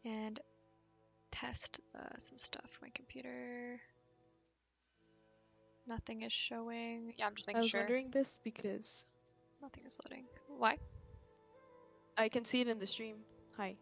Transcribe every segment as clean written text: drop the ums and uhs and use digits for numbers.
And test some stuff. My computer. Nothing is showing. Yeah, I'm just making I was sure. wondering this because Nothing is loading. Why? I can see it in the stream. Hi.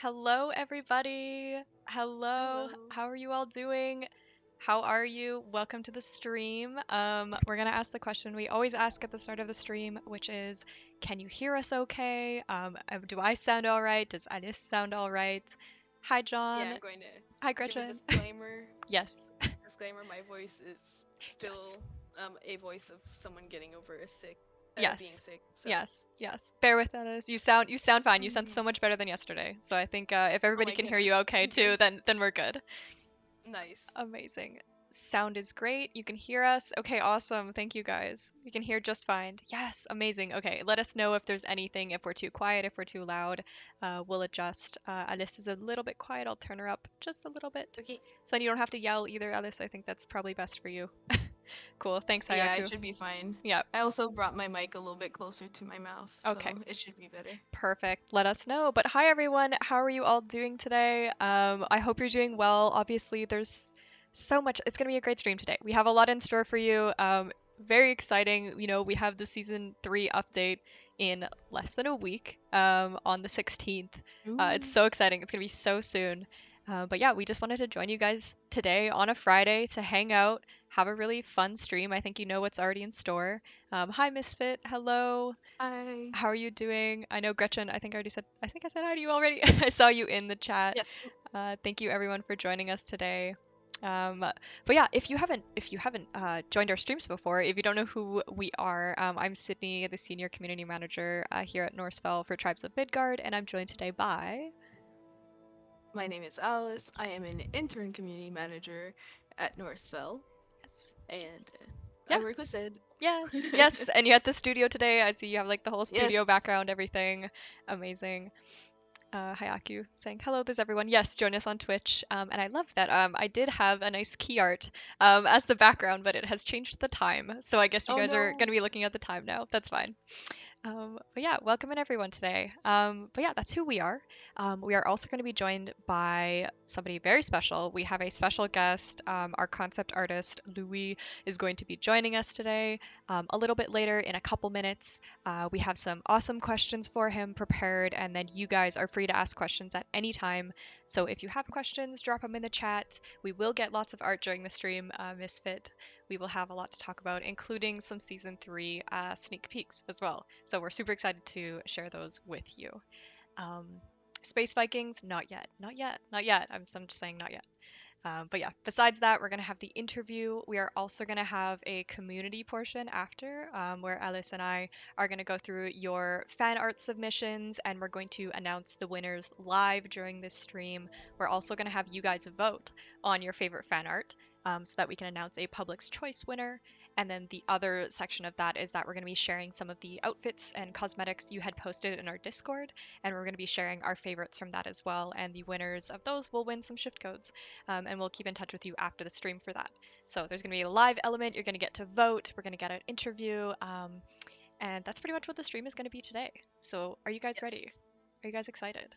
Hello, everybody. Hello. Hello. How are you all doing? How are you? Welcome to the stream. We're gonna ask the question we always ask at the start of the stream, which is, can you hear us okay? Do I sound all right? Does Alice sound all right? Hi, Yeah, John. I'm going to Hi, give a Gretchen. disclaimer. Yes. Disclaimer, my voice is Yes. still a voice of someone getting over being Yes. sick. So, Yes. yes. Yes. Bear with us. You sound fine. You sound Mhm. so much better than yesterday. So I think if Oh everybody my can hear goodness. you okay Thank you. too, then we're good. Nice. Amazing. Sound is great. You can hear us. Okay, awesome. Thank you guys. You can hear just fine. Yes, amazing. Okay, let us know if there's anything, if we're too quiet, if we're too loud. We'll adjust. Alice is a little bit quiet. I'll turn her up just a little bit. Okay. So then you don't have to yell either, Alice. I think that's probably best for you. Cool. Thanks, Yeah, I Hayaku. should be fine. Yeah. I also brought my mic a little bit closer to my mouth, Okay. so it should be better. Perfect. Let us know. But hi, everyone. How are you all doing today? I hope you're doing well. Obviously, there's so much. It's going to be a great stream today. We have a lot in store for you. Very exciting. We have the season 3 update in less than a week, on the 16th. It's Ooh. so exciting. It's going to be so soon. But yeah, we just wanted to join you guys today on a Friday to hang out, have a really fun stream. I think you know what's already in store. Hi, Misfit. Hello. Hi. How are you doing? I know Gretchen, I think I said hi to you already. I saw you in the chat. Yes. Thank you everyone for joining us today. But yeah, if you haven't joined our streams before, if you don't know who we are, I'm Sydney, the senior community manager here at Norsefell for Tribes of Midgard, and I'm joined today by. My name is Alice. I am an intern community manager at Northfell, Yes. and Yeah. I work with Sid. Yes. Yes. And you're at the studio today. I see you have like the whole studio Yes. background, everything. Amazing. Hayaku saying hello, there's everyone. Yes, join us on Twitch. And I love that. I did have a nice key art as the background, but it has changed the time. So I guess you Oh guys are going no. to be looking at the time now. That's fine. But yeah, welcome in everyone today. But yeah, that's who we are. We are also going to be joined by somebody very special. We have a special guest. Our concept artist, Louis, is going to be joining us today a little bit later in a couple minutes. We have some awesome questions for him prepared, and then you guys are free to ask questions at any time. So if you have questions, drop them in the chat. We will get lots of art during the stream, Misfit. We will have a lot to talk about, including some season 3 sneak peeks as well. So we're super excited to share those with you. Um, Space Vikings, not yet, not yet, not yet. I'm just saying not yet. But yeah, besides that, we're going to have the interview. We are also going to have a community portion after, where Alice and I are going to go through your fan art submissions, and we're going to announce the winners live during this stream. We're also going to have you guys vote on your favorite fan art, so that we can announce a Public's Choice winner. And then the other section of that is that we're going to be sharing some of the outfits and cosmetics you had posted in our Discord, and we're going to be sharing our favorites from that as well. And the winners of those will win some shift codes. And we'll keep in touch with you after the stream for that. So there's going to be a live element. You're going to get to vote. We're going to get an interview. And that's pretty much what the stream is going to be today. So are you guys ready? Yes. Are you guys excited?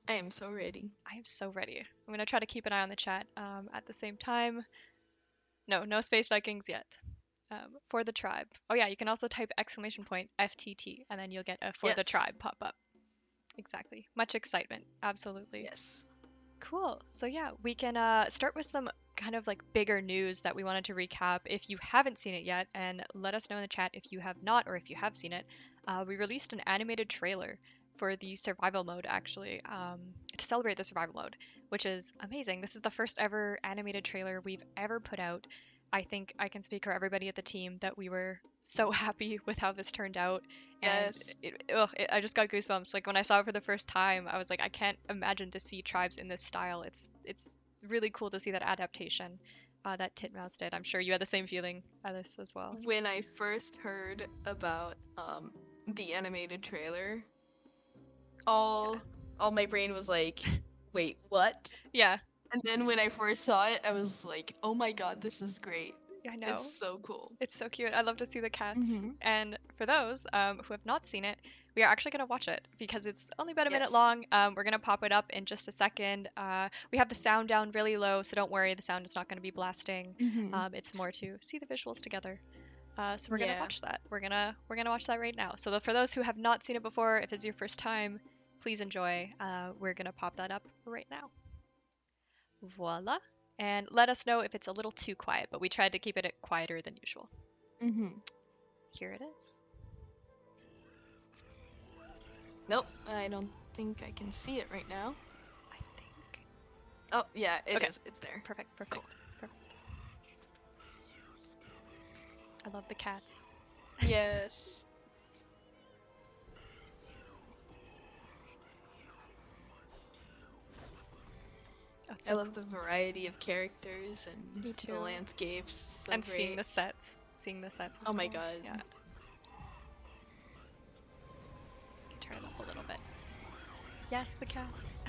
I am so ready. I am so ready. I'm going to try to keep an eye on the chat at the same time. No Space Vikings yet. For the tribe. Oh yeah, you can also type exclamation point FTT, and then you'll get a for the Yes. tribe pop up. Exactly. Much excitement. Absolutely. Yes. Cool. So yeah, we can start with some kind of like bigger news that we wanted to recap. If you haven't seen it yet, and let us know in the chat if you have not or if you have seen it. We released an animated trailer for the survival mode, actually, to celebrate the survival mode, which is amazing. This is the first ever animated trailer we've ever put out. I think I can speak for everybody at the team that we were so happy with how this turned out. And Yes. I just got goosebumps. Like when I saw it for the first time, I was like, I can't imagine to see tribes in this style. It's really cool to see that adaptation that Titmouse did. I'm sure you had the same feeling, Alice, as well. When I first heard about the animated trailer, all my brain was like, wait, what? Yeah, And then when I first saw it, I was like, oh my god, this is great. I know. It's so cool. It's so cute. I love to see the cats. Mhm. And for those who have not seen it, we are actually going to watch it because it's only about a minute Yes. long. We're going to pop it up in just a second. We have the sound down really low, so don't worry, the sound is not going to be blasting. Mhm. It's more to see the visuals together. So we're gonna Yeah. watch that. We're gonna watch that right now. So for those who have not seen it before, if it's your first time, please enjoy. We're gonna pop that up right now. Voila. And let us know if it's a little too quiet, but we tried to keep it quieter than usual. Mm-hmm. Here it is. Nope, I don't think I can see it right now. I think. Oh, yeah, it Okay. is. It's there. Perfect, perfect, Cool. perfect. I love the cats. Yes. Oh, I love the variety of characters and Me too. the landscapes. So and great. seeing the sets. Seeing the sets. Oh my cool. god. Yeah. Can turn it up a little bit. Yes, the cats.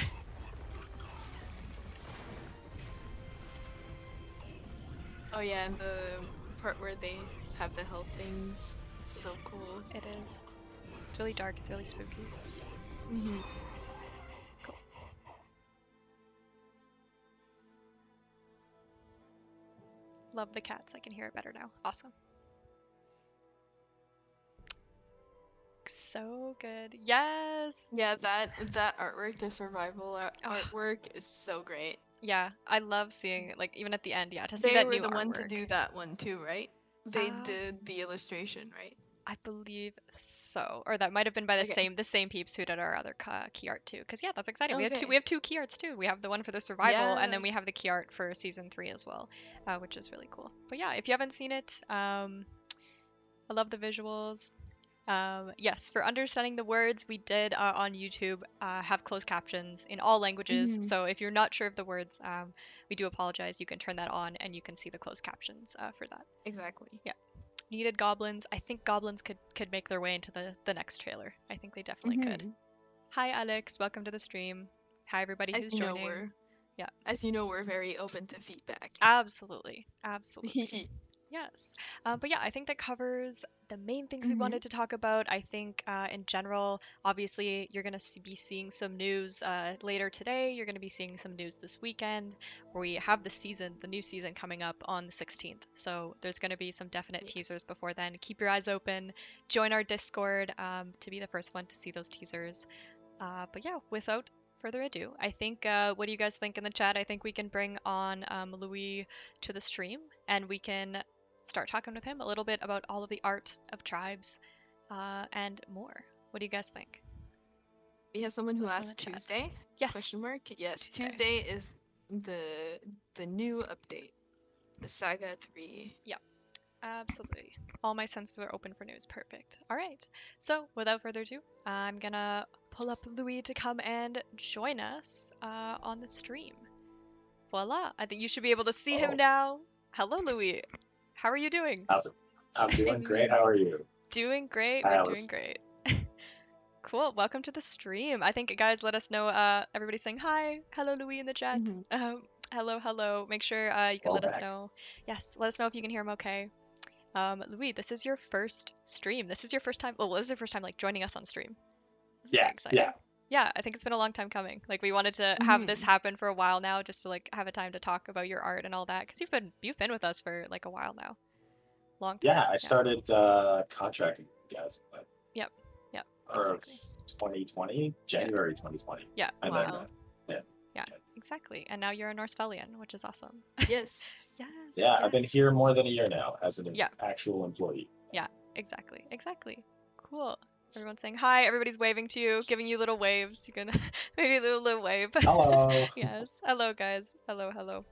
Oh yeah, and the part where they have the health things. It's so cool. It is. It's really dark. It's really spooky. Mm-hmm. Cool. Love the cats. I can hear it better now. Awesome. So good. Yes. Yeah, that artwork, the survival Oh, artwork is so great. yeah, I love seeing like even at the end. Yeah, to see They that were new the one to artwork. do that one too, right? They Uh, did the illustration, right? I believe so, or that might have been by Okay. the same peeps who did our other key art too. Because yeah, that's exciting. Okay. We have two key arts too. We have the one for the survival, and Yeah. then we have the key art for season 3 as well, which is really cool. But yeah, if you haven't seen it, I love the visuals. Yes, for understanding the words, we did on YouTube have closed captions in all languages. Mm-hmm. So if you're not sure of the words, we do apologize. You can turn that on and you can see the closed captions for that. Exactly. Yeah. Needed goblins. I think goblins could make their way into the next trailer. I think they definitely could. Hi, Alex. Welcome to the stream. Hi, everybody As who's you know, joining. Yeah. As you know, we're very open to feedback. Absolutely. Absolutely. Yes. But yeah, I think that covers the main things we Mm-hmm. wanted to talk about. I think in general, obviously, you're going to be seeing some news later today. You're going to be seeing some news this weekend where we have the new season coming up on the 16th. So there's going to be some definite Yes. teasers before then. Keep your eyes open. Join our Discord to be the first one to see those teasers. But yeah, without further ado, I think what do you guys think in the chat? I think we can bring on Louis to the stream and we can start talking with him a little bit about all of the art of tribes and more. What do you guys think? We have someone who Let us know in asked the chat. Tuesday? Yes. Question mark? Yes, Tuesday. Tuesday is the new update. The Saga 3. Yep. Absolutely. All my senses are open for news. Perfect. All right. So, without further ado, I'm gonna pull up Louis to come and join us on the stream. Voila. I think you should be able to see him now. Hello, Louis. How are you doing? How's it? I'm doing great. How are you? Doing great. Hi, We're Alice. doing great. Cool. Welcome to the stream. I think, guys, let us know. Everybody's saying hi. Hello, Louis, in the chat. Hello, hello. Make sure you can let us know. Yes, let us know if you can hear him okay. Louis, this is your first stream. This is your first time. Well, this is your first time like joining us on stream. This is very exciting. Yeah, I think it's been a long time coming. Like we wanted to have this happen for a while now, just to like have a time to talk about your art and all that, because you've been with us for like a while now. Long time. Yeah, I started contracting you guys. Yep. Or Exactly. 2020, January 2020. Yeah. And Wow. then, Yeah. Exactly. And now you're a Norsefellian, which is awesome. Yes. Yes. Yeah, yes. I've been here more than a year now as an actual employee. Yeah. Exactly. Cool. Everyone's saying hi. Everybody's waving to you, giving you little waves. You can maybe a little wave. Hello. Yes. Hello, guys. Hello.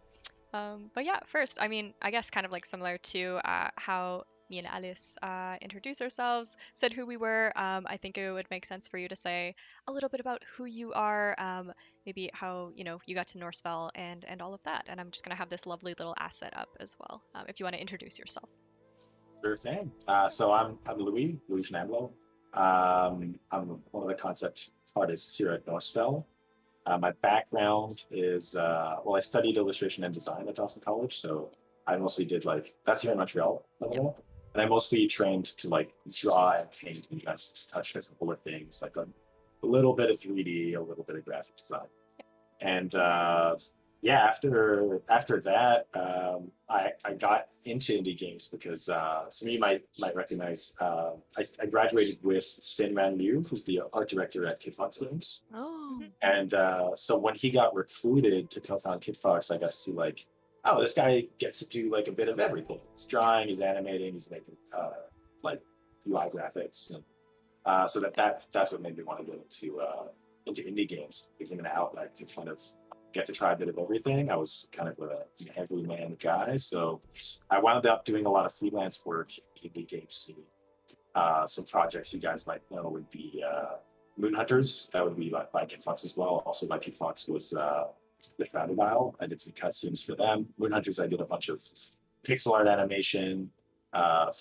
But yeah, first, I mean, I guess kind of like similar to how me and Alice introduced ourselves, said who we were. I think it would make sense for you to say a little bit about who you are, maybe how you got to Norsefell and all of that. And I'm just gonna have this lovely little asset up as well, if you want to introduce yourself. Sure thing. So I'm Louis Schnablo. I'm one of the concept artists here at Norsefell. My background is, I studied illustration and design at Dawson College, so I mostly did that's here in Montreal, and I mostly trained to draw and paint and just touch a couple of things, like a little bit of 3D, a little bit of graphic design. And yeah, after that, I got into indie games because some of you might recognize. I graduated with Sin Ran Liu, who's the art director at Kid Fox Games, Oh. Mhm. and so when he got recruited to co-found Kid Fox, I got to see like, oh, this guy gets to do like a bit of everything. He's drawing, he's animating, he's making like UI graphics, and so that's what made me want to go into indie games. It became an outlet to kind of get to try a bit of everything. I was kind of an everyman guy, so I wound up doing a lot of freelance work in the indie game scene. Some projects you guys might know would be Moon Hunters. That would be by Kid Fox as well. Also, by Kid Fox was the Shadow Dial. I did some cutscenes for them. Moon Hunters, I did a bunch of pixel art animation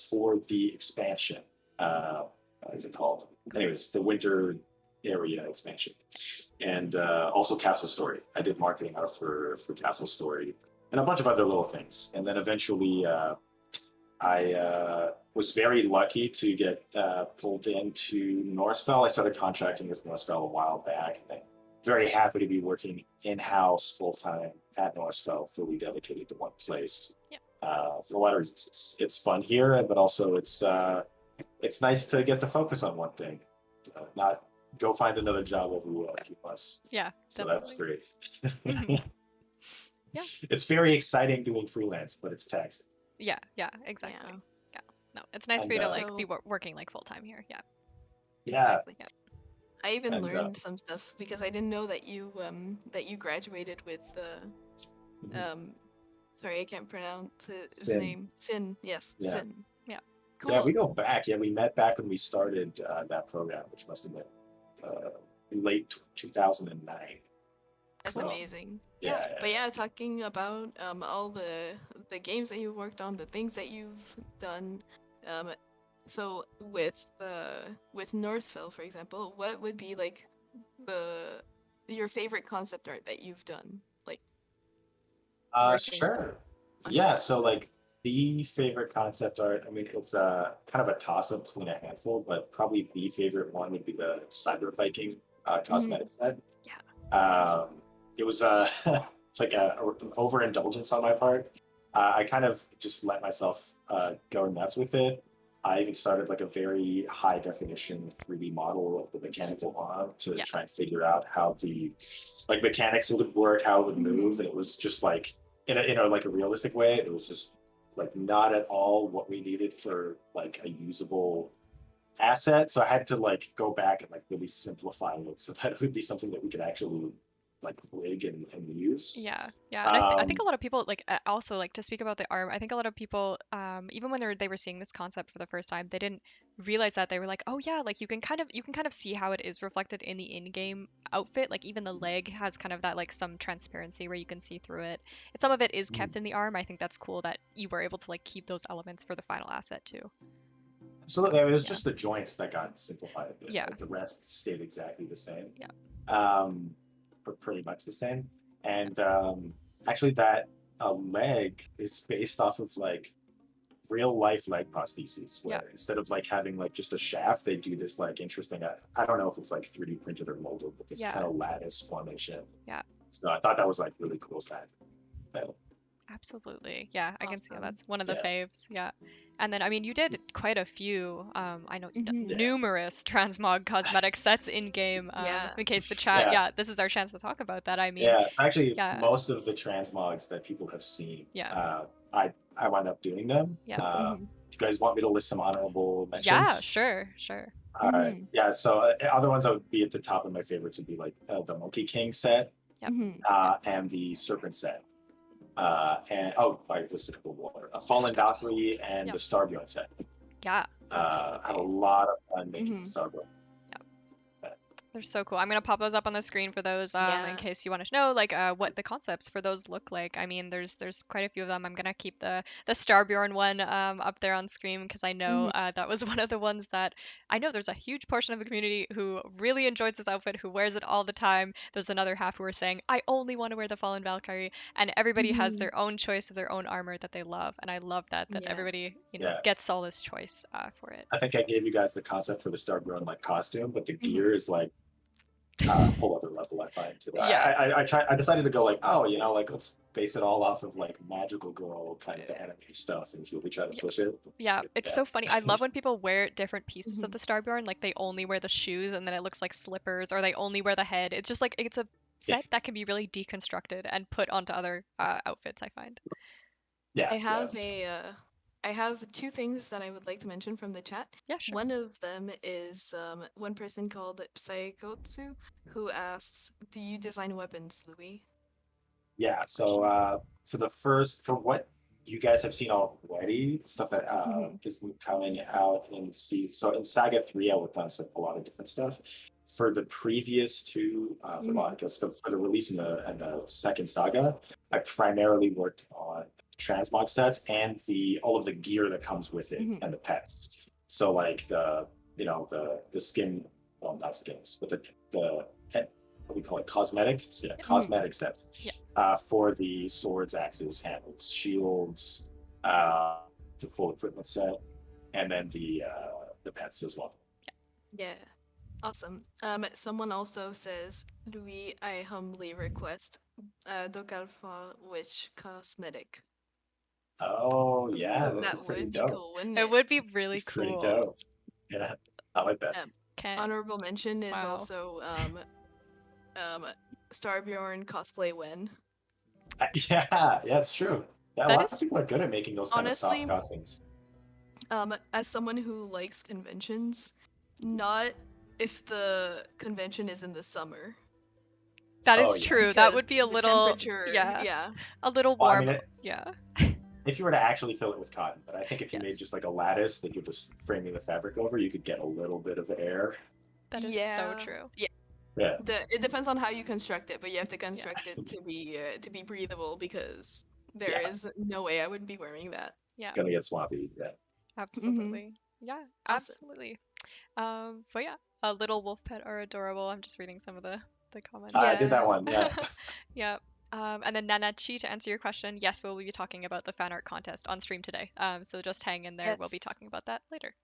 for the expansion. What is it called? Anyways, the winter area expansion, and also Castle Story. I did marketing out for Castle Story and a bunch of other little things. And then eventually, I was very lucky to get pulled into Norsefell. I started contracting with Norsefell a while back, and then very happy to be working in house full time at Norsefell, fully dedicated to one place. Yeah. For a lot of reasons, it's fun here, but also it's nice to get to focus on one thing, not go find another job every few months. Yeah, So definitely. that's great. Mhm. Yeah. It's very exciting doing freelance, but it's taxing. Yeah, exactly. Yeah. Yeah. No, it's nice And for you to like be So working like full time here. Yeah, yeah, exactly. I even and learned some stuff because I didn't know that you graduated with um sorry, I can't pronounce his Sin. name. Sin. Yes, Yeah. Sin. Yeah. Cool. Yeah, we go back. Yeah, we met back when we started that program, which must have been late 2009. That's So, amazing. yeah, But yeah, talking about all the games that you've worked on, the things that you've done. Um, so with Northville, for example, what would be like the your favorite concept art that you've done, like working sure. on? Yeah, so like the favorite concept art, I mean, it's kind of a toss-up between a handful, but probably the favorite one would be the Cyber Viking cosmetic set. Yeah. It was like an overindulgence on my part. I kind of just let myself go nuts with it. I even started like a very high definition 3D model of the mechanical arm to Yeah. try and figure out how the like mechanics would work, how it would move, and it was just like in a like a realistic way. It was just like not at all what we needed for like a usable asset. So I had to like go back and like really simplify it so that it would be something that we could actually like rig and use. Yeah, and I think Um, a lot of people like also like to speak about the arm. I think a lot of people, even when they were seeing this concept for the first time, they didn't realize that they were like, oh yeah, like you can kind of see how it is reflected in the in-game outfit. Like even the leg has kind of that like some transparency where you can see through it. And some of it is kept in the arm. I think that's cool that you were able to like keep those elements for the final asset too. Absolutely. I mean, it was Yeah. just the joints that got simplified a bit. Yeah. Like the rest stayed exactly the same. Yeah. Or pretty much the same. And actually, that leg is based off of like real life leg prostheses, where Yeah. instead of like having like just a shaft, they do this like interesting. I don't know if it's like 3D printed or molded, but this Yeah. kind of lattice formation. Yeah. So I thought that was like really cool. That Absolutely. Yeah, I can see how Awesome. that's one of the Yeah. faves. Yeah. And then, I mean, you did quite a few, I know you've done Mhm. Yeah. numerous transmog cosmetic sets in game. Yeah. In case the chat, Yeah. yeah, this is our chance to talk about that. I mean, Yeah, actually, yeah, most of the transmogs that people have seen, yeah, I wound up doing them. yeah. Mhm. You guys want me to list some honorable Yeah, mentions? sure, sure. All right. Mhm. Yeah. So other ones that would be at the top of my favorites would be like the Monkey King set Yep. Mhm. and the Serpent set. And oh, sorry, just a couple more. A Fallen Valkyrie and Yep. the Starbjorn set. Yeah, I had a absolutely. lot of fun making Mhm. Starbjorn. They're so cool. I'm gonna pop those up on the screen for those in Yeah. case you want to know like what the concepts for those look like. I mean, there's quite a few of them. I'm gonna keep the Starbjorn one up there on screen because I know that was one of the ones that I know there's a huge portion of the community who really enjoys this outfit, who wears it all the time. There's another half who are saying I only want to wear the Fallen Valkyrie, and everybody has Mhm. their own choice of their own armor that they love, and I love that Yeah. everybody Yeah. gets all this choice for it. I think I gave you guys the concept for the Starbjorn like costume, but the Mhm. gear is like whole other level. I find Yeah, I decided to go like, oh, like let's base it all off of like magical girl kind of anime stuff and really try to yeah, push it. yeah. It's Yeah. so funny. I love when people wear different pieces of Mhm. the Starbjorn. Like they only wear the shoes, and then it looks like slippers, or they only wear the head. It's just like it's a Yeah. set that can be really deconstructed and put onto other outfits, I find. Yeah. I Yeah. have I have two things that I would like to mention from the chat. Yeah, sure. One of them is one person called Psychotsu who asks, "Do you design weapons, Louis?" Yeah. Good So question. for what you guys have seen already, stuff that Hmm. is coming out in so in Saga 3, I worked on a lot of different stuff. For the previous two, for Hmm. like for the release in the second saga, I primarily worked on transmog sets and the all of the gear that comes with it Hmm. and the pets. So like the skin, well, not skins, but the what we call it, cosmetics. So, yeah, Yep. Hmm. cosmetic sets Yeah. for the swords, axes, handles, shields, the full equipment set, and then the pets as well. Yeah. Awesome. Someone also says, "Louis, I humbly request Dokalfa Witch cosmetic." Oh yeah, Ooh. that'd be That pretty would be dope. cool, wouldn't It it? would be really Be pretty cool. dope. Yeah, I like that. Um, Okay. honorable mention is Wow. also um, Starbjorn cosplay when. Yeah, yeah, it's true. Yeah, a That lot of is people are good at making those kind of soft Honestly, costumes. as someone who likes conventions, not if the convention is in the summer, that Oh is yeah. true. That because would be a the little, temperature, yeah, yeah. a little Well, I mean, warm. Yeah. if you were to actually fill it with cotton, but I think if you made Yes. just like a lattice that you're just framing the fabric over, you could get a little bit of air. That is so Yeah. true. Yeah. Yeah, It depends on how you construct it, but you have to Yeah. construct it to be breathable because there yeah, is no way I would be wearing that. Yeah. gonna get swampy. Yeah. Hmm. Absolutely. Yeah, Awesome. absolutely. But yeah, a little wolf pet are adorable. I'm just reading some of the I comments. did that Yeah. one. Yeah. Yeah. And then Nanachi, to answer your question, yes, we'll be talking about the fan art contest on stream today. So just hang in there. We'll be Yes. talking about that later.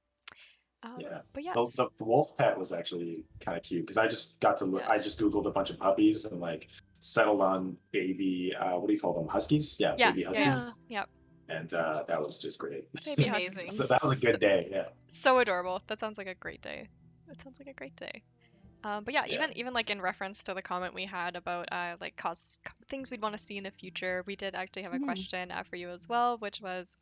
Yeah. But The, yes. the, the wolf pet was actually kind of cute because I just got to look, Yeah. I just Googled a bunch of puppies and like settled on baby, what do you call them? Huskies? Yeah, Yeah. baby Yeah. Yeah. Yeah. huskies. Yeah. And that was just great. Baby Amazing. So that was a huskies. good day. Yeah. So adorable. That sounds like a great day. That sounds like a great day. But yeah, Yeah. even like in reference to the comment we had about like things we'd want to see in the future, we did actually have a Mhm. question for you as well, which was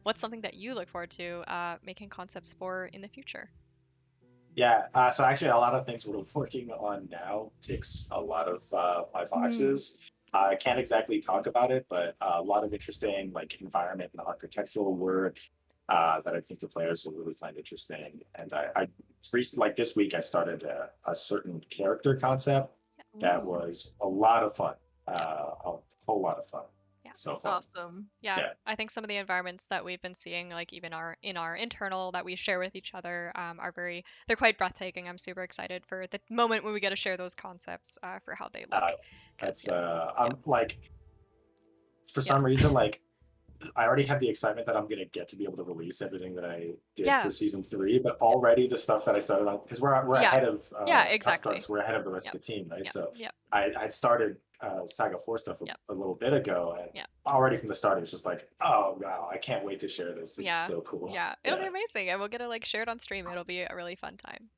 what's something that you look forward to making concepts for in the future? Yeah. So actually, a lot of things we're working on now ticks a lot of my Mhm. boxes. I can't exactly talk about it, but a lot of interesting like environment and architectural work that I think the players will really find interesting. And I recently, like this week, I started a certain character concept that Ooh. was a lot of fun, Yeah, a whole lot of fun. yeah. So fun. Awesome. Yeah, Yeah. I think some of the environments that we've been seeing, like even our internal that we share with each other, are they're quite breathtaking. I'm super excited for the moment when we get to share those concepts for how they look. Uh, Because that's yeah, yeah, I'm like for yeah, some reason like I already have the excitement that I'm gonna get to be able to release everything that I did yeah, for season 3, but already the stuff that I started on because we're yeah, ahead of yeah, Tusk exactly. Arts, we're ahead of the rest Yep, of the team, right? yep, So yep, I'd started Saga 4 stuff yep, a little bit ago, and yep. already from the start it was just like, oh wow, I can't wait to share this. This is Yeah, so cool. yeah. It'll be Yeah, amazing, and we'll get to like share it on stream. It'll be a really fun time.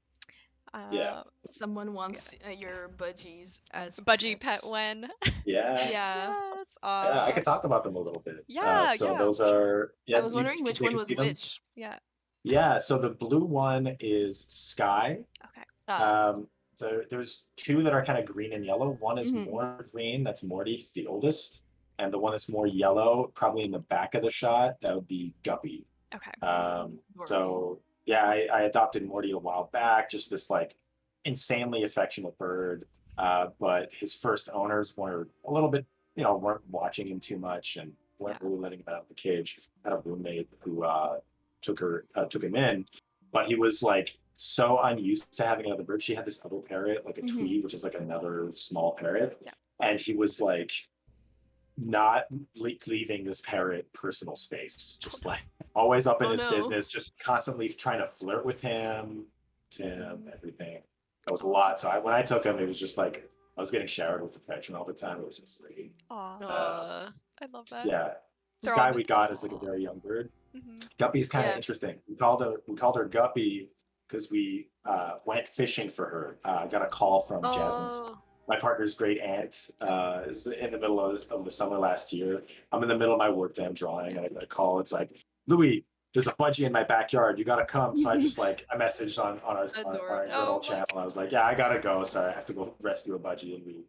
yeah, Uh, Someone yeah. wants your budgies as Budgie pet pets. when. yeah, Yeah. Yes. yeah. I could talk about them a little bit. Yeah, So yeah, those sure. are, I yeah, was wondering which they one can was see them. which. Yeah. Yeah, so the blue one is Sky. Okay. Ah. Um, there's two that are kind of green and yellow. One is Mhm. more green, that's Morty, he's the oldest. And the one that's more yellow, probably in the back of the shot, that would be Guppy. Okay. Adorable. So yeah, I adopted Morty a while back, just this like insanely affectionate bird. But his first owners were a little bit, weren't watching him too much and Yeah. weren't really letting him out of the cage. I had a roommate who took him in, but he was like so unused to having another bird. She had this other parrot, like a Mhm. tweed, which is like another small parrot, Yeah. and he was like not leaving this parrot personal space, just like always up in Oh his no. business, just constantly trying to flirt with him, Tim, everything. That was a lot. So when I took them, it was just like I was getting showered with affection all the time. It was just like, Aw, uh, Uh, I love that. yeah. This They're all guy we got is like a aw. very young bird. Hmm. Guppy's kind of yeah. interesting. We called her Guppy because we went fishing for her. Got a call from Jasmine's, Oh. my partner's great aunt. Is in the middle of the summer last year. I'm in the middle of my workday. I'm drawing. And I get a call. It's like, Louis, there's a budgie in my backyard. You gotta come. So I just like I messaged on our internal Adorable. Oh my. channel. I was like, yeah, I gotta go. Sorry, I have to go rescue a budgie.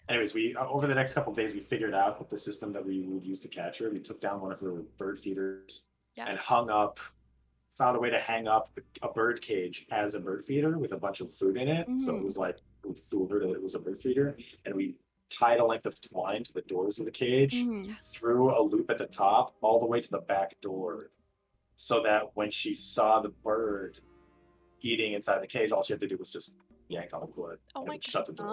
And we over the next couple of days we figured out the system that we would use to catch her. We took down one of her bird feeders Yeah. and found a way to hang up a bird cage as a bird feeder with a bunch of food in it. So it was like we fooled her that it was a bird feeder, and we tied a length of twine to the doors of the cage, Yes. threw a loop at the top all the way to the back door, so that when she saw the bird eating inside the cage, all she had to do was just yank on the cord Oh and it my would shut the door.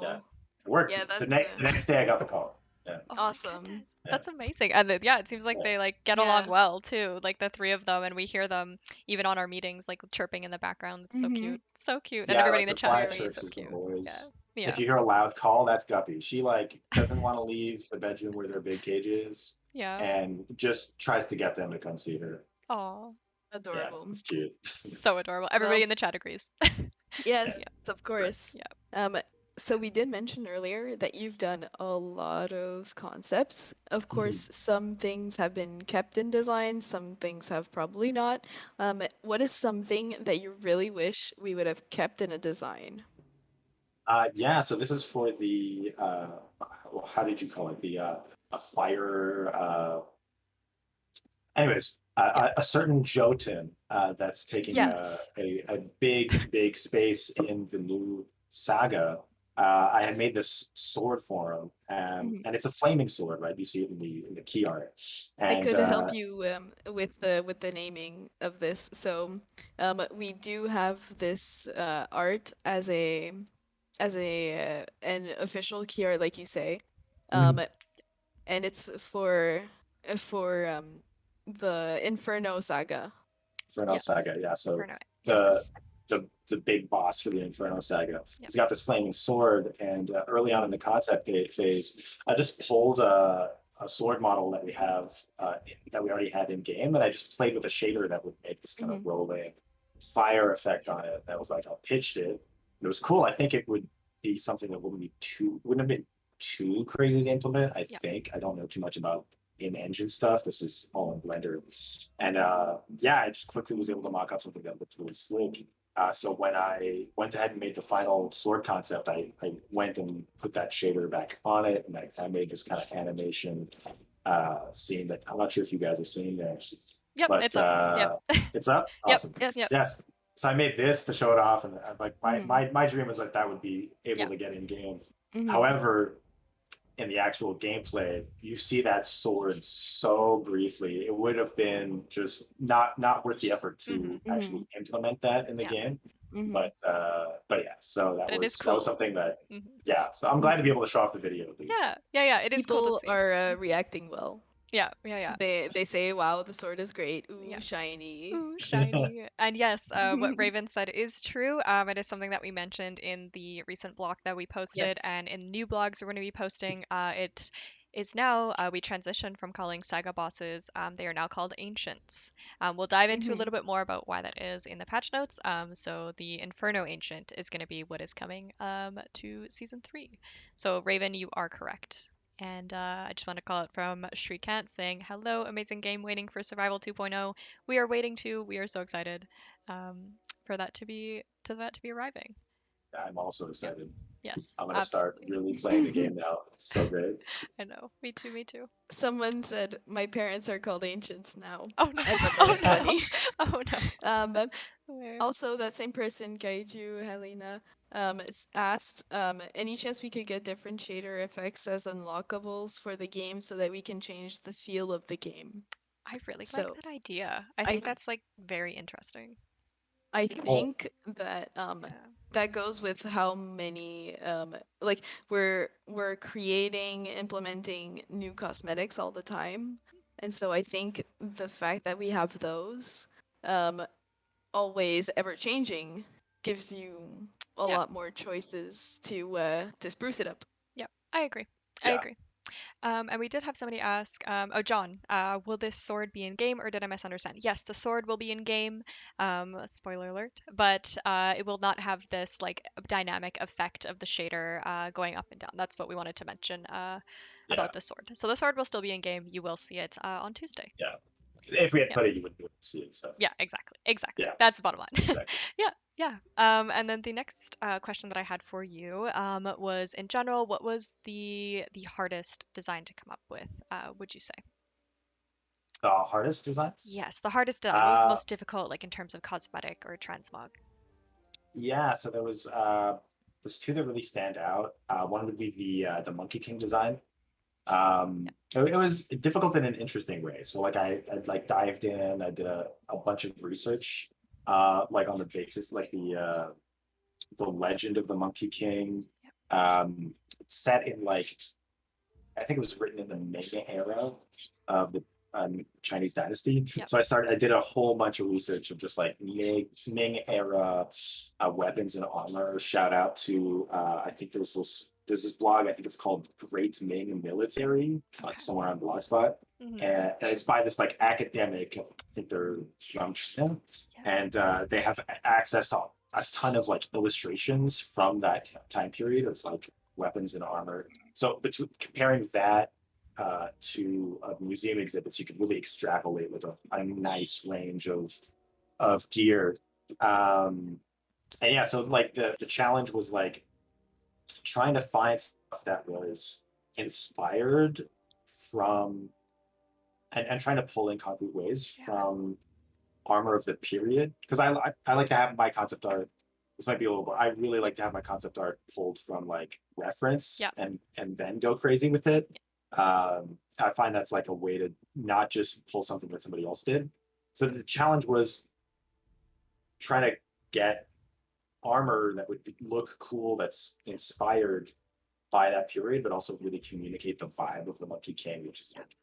Yeah, Oh. it worked. Yeah, The that's next day, I got the call. Yeah, Oh my awesome. goodness. yeah, That's amazing. And yeah, it seems like yeah. they like get Yeah. along well too. Like the three of them, and we hear them even on our meetings, like chirping in the background. It's so cute. So cute. And Yeah, everybody like in the the chat quiet is Very. so chirps is the cute. Yeah. boys. Yeah. If you hear a loud call, that's Guppy. She like doesn't want to leave the bedroom where their big cage is, Yeah. and just tries to get them to come see her. Aw. Yeah, Adorable. it's cute. So adorable. Everybody Well, in the chat agrees. yes, Yeah. of course. Yeah. So we did mention earlier that you've done a lot of concepts. Of course, some things have been kept in design, some things have probably not. What is something that you really wish we would have kept in a design? Yeah, so this is for the how did you call it? The a fire anyways, Yeah. a certain Jotun that's taking Yes. a big space in the new saga. I had made this sword for him, and it's a flaming sword, right? You see it in the key art, I and could help you with the naming of this. So, we do have this art as a an official key art, like you say, um, and it's for the Inferno saga. Inferno Yes. Saga. Yeah, so Inferno. the Yes. the big boss for the Inferno Saga. Yep. He's got this flaming sword, and early on in the concept phase, I just pulled a sword model that we have that we already had in game, and I just played with a shader that would make this kind of rolling fire effect on it. And I was like, I pitched it. It was cool. I think it would be something that wouldn't have been too crazy to implement. I Yep. think I don't know too much about in-engine stuff. This is all in Blender, and yeah, I just quickly was able to mock up something that looked really slick. So when I went ahead and made the final sword concept, I went and put that shader back on it, and I made this kind of animation scene that I'm not sure if you guys are seeing there. Yep. But It's up. Yep. it's up. Yep. Awesome. Yes. Yep. Yes. So I made this to show it off, and like Mhm. my dream was that would be able Yep. to get in game. Mhm. However, in the actual gameplay, you see that sword so briefly. It would have been just not worth the effort to actually implement that in the Yeah. game. Mhm. But yeah, so But it is that was cool. something that Mhm. yeah. So I'm glad to be able to show off the video at least. Yeah. It is cool People to see. are reacting well. Yeah. They say, "Wow, the sword is great. Ooh, Yeah. shiny." Ooh, shiny. And yes, what Raven said is true. It is something that we mentioned in the recent blog that we posted, Yes. and in new blogs we're going to be posting. It is now we transitioned from calling saga bosses. They are now called ancients. We'll dive into a little bit more about why that is in the patch notes. So the Inferno Ancient is going to be what is coming to season 3. So Raven, you are correct. And I just want to call it from Shrikant saying, hello, amazing game waiting for Survival 2.0. We are waiting to. We are so excited for that to be arriving. I'm also excited. Yes, I'm gonna start absolutely. really playing the game now. It's so great. I know. Me too. Me too. Someone said my parents are called ancients now. Oh no. I thought that Oh was no. funny. Oh no. But Where? also that same person, Kaiju Helena, asked, any chance we could get different shader effects as unlockables for the game so that we can change the feel of the game? I really So like that idea. I I think that's like very interesting. I Well, think that Yeah. that goes with how many like we're creating, implementing new cosmetics all the time. And so I think the fact that we have those always ever changing gives you Yeah. lot more choices to spruce it up. Yeah. I agree. I Yeah. agree. And we did have somebody ask, oh, John, will this sword be in game or did I misunderstand? Yes, the sword will be in game. Spoiler alert, but it will not have this like dynamic effect of the shader going up and down. That's what we wanted to mention Yeah. about the sword. So the sword will still be in game. You will see it on Tuesday. Yeah. 'Cause if we had Yeah. put it, you wouldn't be able to see it. So Yeah, exactly. Exactly. yeah, That's the bottom line. exactly. Yeah, yeah. And then the next question that I had for you was in general, what was the hardest design to come up with, would you say? The hardest designs? Yes, the hardest design. What was the Uh, most difficult, like in terms of cosmetic or transmog? yeah. So there's two that really stand out. One would be the Monkey King design. Yeah. It was difficult in an interesting way. So like I like dived in, I did a bunch of research, like on the basis, like the legend of the Monkey King, Yeah. set in like I think it was written in the Ming era of the Chinese dynasty. Yep. So I did a whole bunch of research of just like Ming era weapons and armor. Shout out to I think there's this blog, I think it's called Great Ming Military, Okay. somewhere on Blogspot. Hmm. And it's by this like academic, I think they're from China, Yeah. and they have access to a ton of like illustrations from that time period of like weapons and armor. So between comparing that to museum exhibits, you could really extrapolate like a nice range of gear. And yeah, so like the challenge was like trying to find stuff that was inspired from and trying to pull in concrete ways Yeah. from armor of the period, because I like to have my concept art. This might be a little more. I really like to have my concept art pulled from like reference Yeah. and then go crazy with it. I find that's like a way to not just pull something that somebody else did. So the challenge was trying to get armor that would look cool, that's inspired by that period, but also really communicate the vibe of the Monkey King, which is like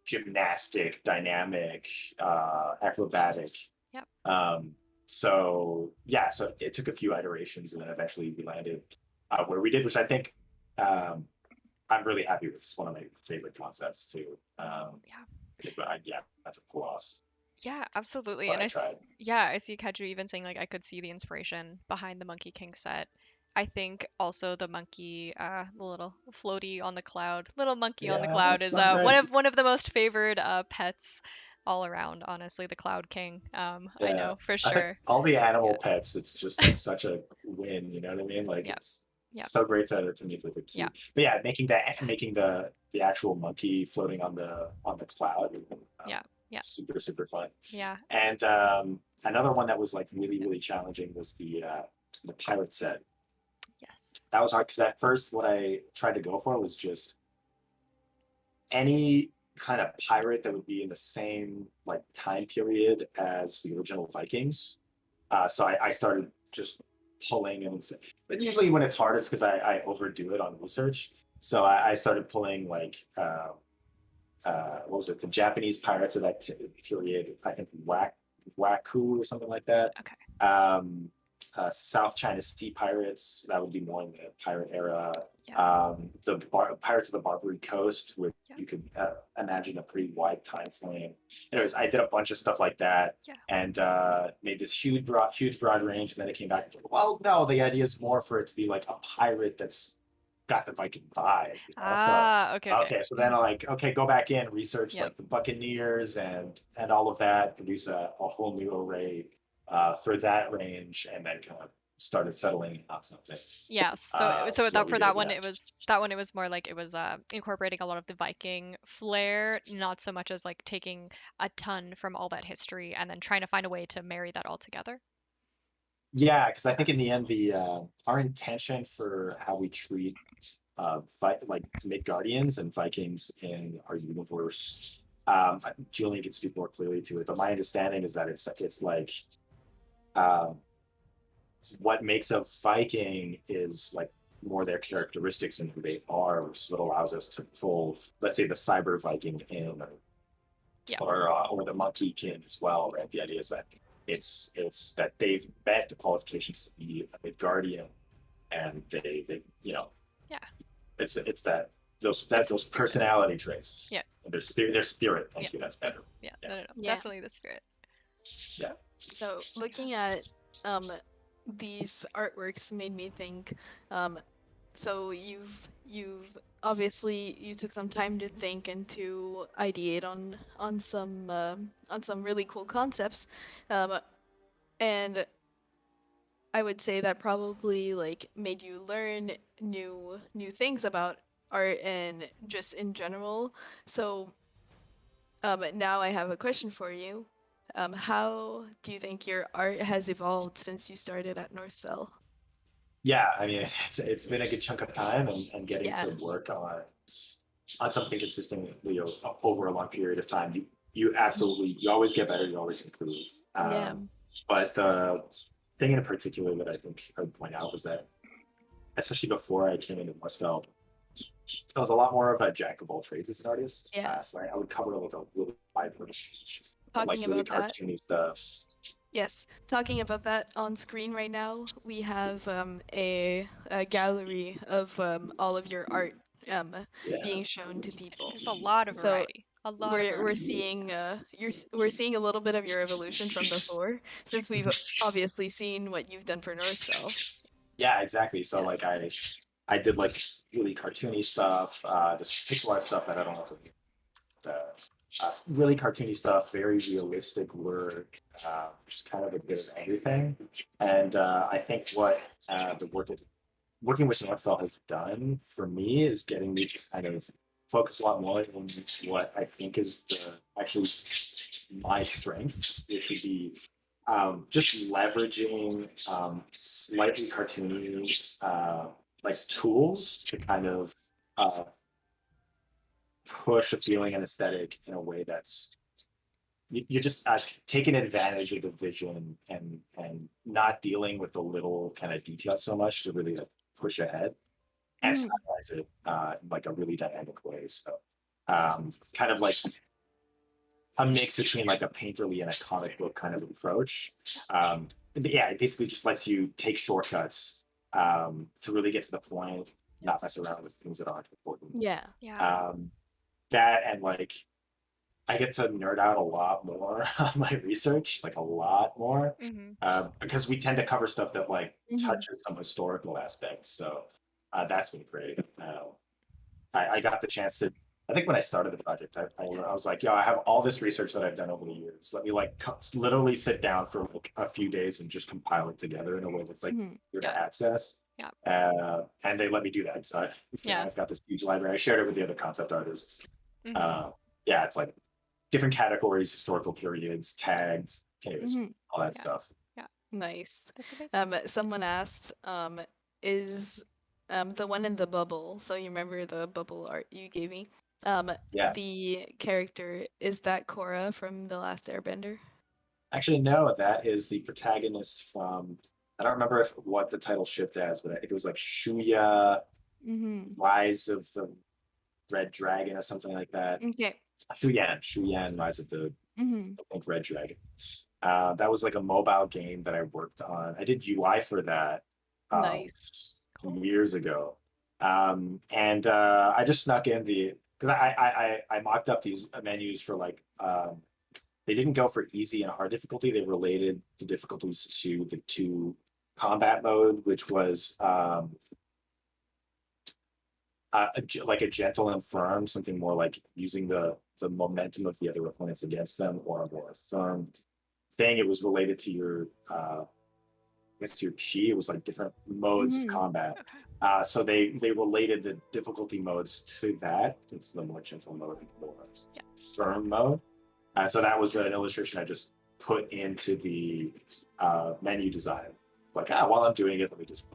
gymnastic, dynamic, acrobatic. Yep. So yeah, so it took a few iterations, and then eventually we landed where we did, which I think I'm really happy with. It's one of my favorite concepts too. Yeah, that's a pull off. Yeah, absolutely. But And I tried. yeah, I see Kaju even saying like I could see the inspiration behind the Monkey King set. I think also the monkey, the little floaty on the cloud, little monkey on the Yeah, cloud that's is so good. one of the most favored pets all around, honestly, the Cloud King. I Yeah, know for I think sure. all the animal Yeah. pets, it's just like such a win. You know what I mean? Like Yep. it's Yep. so great to meet with a Yep. cute. But yeah, making the actual monkey floating on the cloud. Yeah. Yeah. Super fun. Yeah. And another one that was like really challenging was the pirate set. Yes. That was hard because at first what I tried to go for was just any kind of pirate that would be in the same like time period as the original Vikings. So I started just pulling, and but usually when it's hard, it's because I overdo it on research. So I started pulling like what was it? The Japanese pirates of that period. I think Waku or something like that. Okay. South China Sea pirates. That would be more in the pirate era. Yeah. The Pirates of the Barbary Coast, which Yeah. you could imagine a pretty wide time frame. Anyways, I did a bunch of stuff like that, Yeah. and made this huge broad range. And then it came back. Well, no, the idea is more for it to be like a pirate that's got the Viking vibe. You know? Ah, okay. Okay, so then I like, okay, go back in, research Yep. like the Buccaneers and all of that, produce a whole new array for that range, and then kind of started settling on something. Yeah, so So that we for that did, one yeah. it was more like it was incorporating a lot of the Viking flair, not so much as like taking a ton from all that history and then trying to find a way to marry that all together. Yeah, because I think in the end, the our intention for how we treat like Midgardians and Vikings in our universe, Julian can speak more clearly to it, but my understanding is that it's like um, what makes a Viking is like more their characteristics and who they are, which is what allows us to pull, let's say, the Cyber Viking in, Yeah. or the Monkey King as well, right? The idea is that it's that they've met the qualifications to be a Midgardian, and they Yeah. it's that those Spirit. personality traits. Yeah. And their spirit. Thank Yeah. you. That's better. Yeah. Yeah. No. Yeah. Definitely the spirit. Yeah. So looking at these artworks made me think, so you've obviously you took some time to think and to ideate on some really cool concepts, and I would say that probably like made you learn new things about art and just in general. So now I have a question for you. How do you think your art has evolved since you started at Northfell? Yeah, I mean, it's been a good chunk of time, and getting Yeah. to work on something consistently over a long period of time. You absolutely you always get better. You always improve. Yeah. But the thing in particular that I think I would point out was that, especially before I came into Northfeld, I was a lot more of a jack of all trades as an artist. Yeah. So I would cover like a really wide range of like Talking really about that. cartoony stuff. Yes, talking about that on screen right now, we have a gallery of all of your art Yeah. being shown to people. There's a lot of So variety. A lot of we're variety. seeing we're seeing a little bit of your evolution from before, since we've obviously seen what you've done for Northfell. Yeah, exactly. So Yes. like I did like really cartoony stuff, this pixel art stuff that I don't know if the really cartoony stuff, very realistic work, just kind of a bit of everything. And I think what the working with Northfell has done for me is getting me to kind of focus a lot more on what I think is actually my strength, which would be just leveraging slightly cartoony like tools to kind of uh, push a feeling and aesthetic in a way that's you're just taking advantage of the vision and not dealing with the little kind of details so much to really like, push ahead and Mm. stylize it in like a really dynamic way. So kind of like a mix between like a painterly and a comic book kind of approach. But yeah, it basically just lets you take shortcuts to really get to the point, not mess around with things that aren't important. Yeah. Yeah. That and like I get to nerd out a lot more on my research, like a lot more, because we tend to cover stuff that like touches some historical aspects. So that's been great. I got the chance to. I think when I started the project, I was like, "Yo, I have all this research that I've done over the years. Let me like literally sit down for like a few days and just compile it together in a way that's like easier to access." Yeah. And they let me do that. So I've got this huge library. I shared it with the other concept artists. Yeah, it's like different categories, historical periods, tags, anyways, all that stuff. Yeah. Nice. That's amazing. Someone asked, is the one in the bubble, so you remember the bubble art you gave me? Yeah. The character, is that Korra from The Last Airbender? Actually, no, that is the protagonist from. I don't remember what the title shipped as, but I think it was like Shuya, Rise of the Red Dragon or something like that. Okay. Shuyan, Rise of the I think Red Dragon. That was like a mobile game that I worked on. I did UI for that Nice. years ago, and I just snuck in the because I mocked up these menus for like they didn't go for easy and hard difficulty. They related the difficulties to the two combat mode, which was like a gentle and firm, something more like using the momentum of the other opponents against them, or a more firm thing. It was related to your I guess your chi. It was like different modes of combat. So they related the difficulty modes to that. It's the more gentle mode, the more firm mode. So that was an illustration I just put into the menu design. Like, while I'm doing it, let me just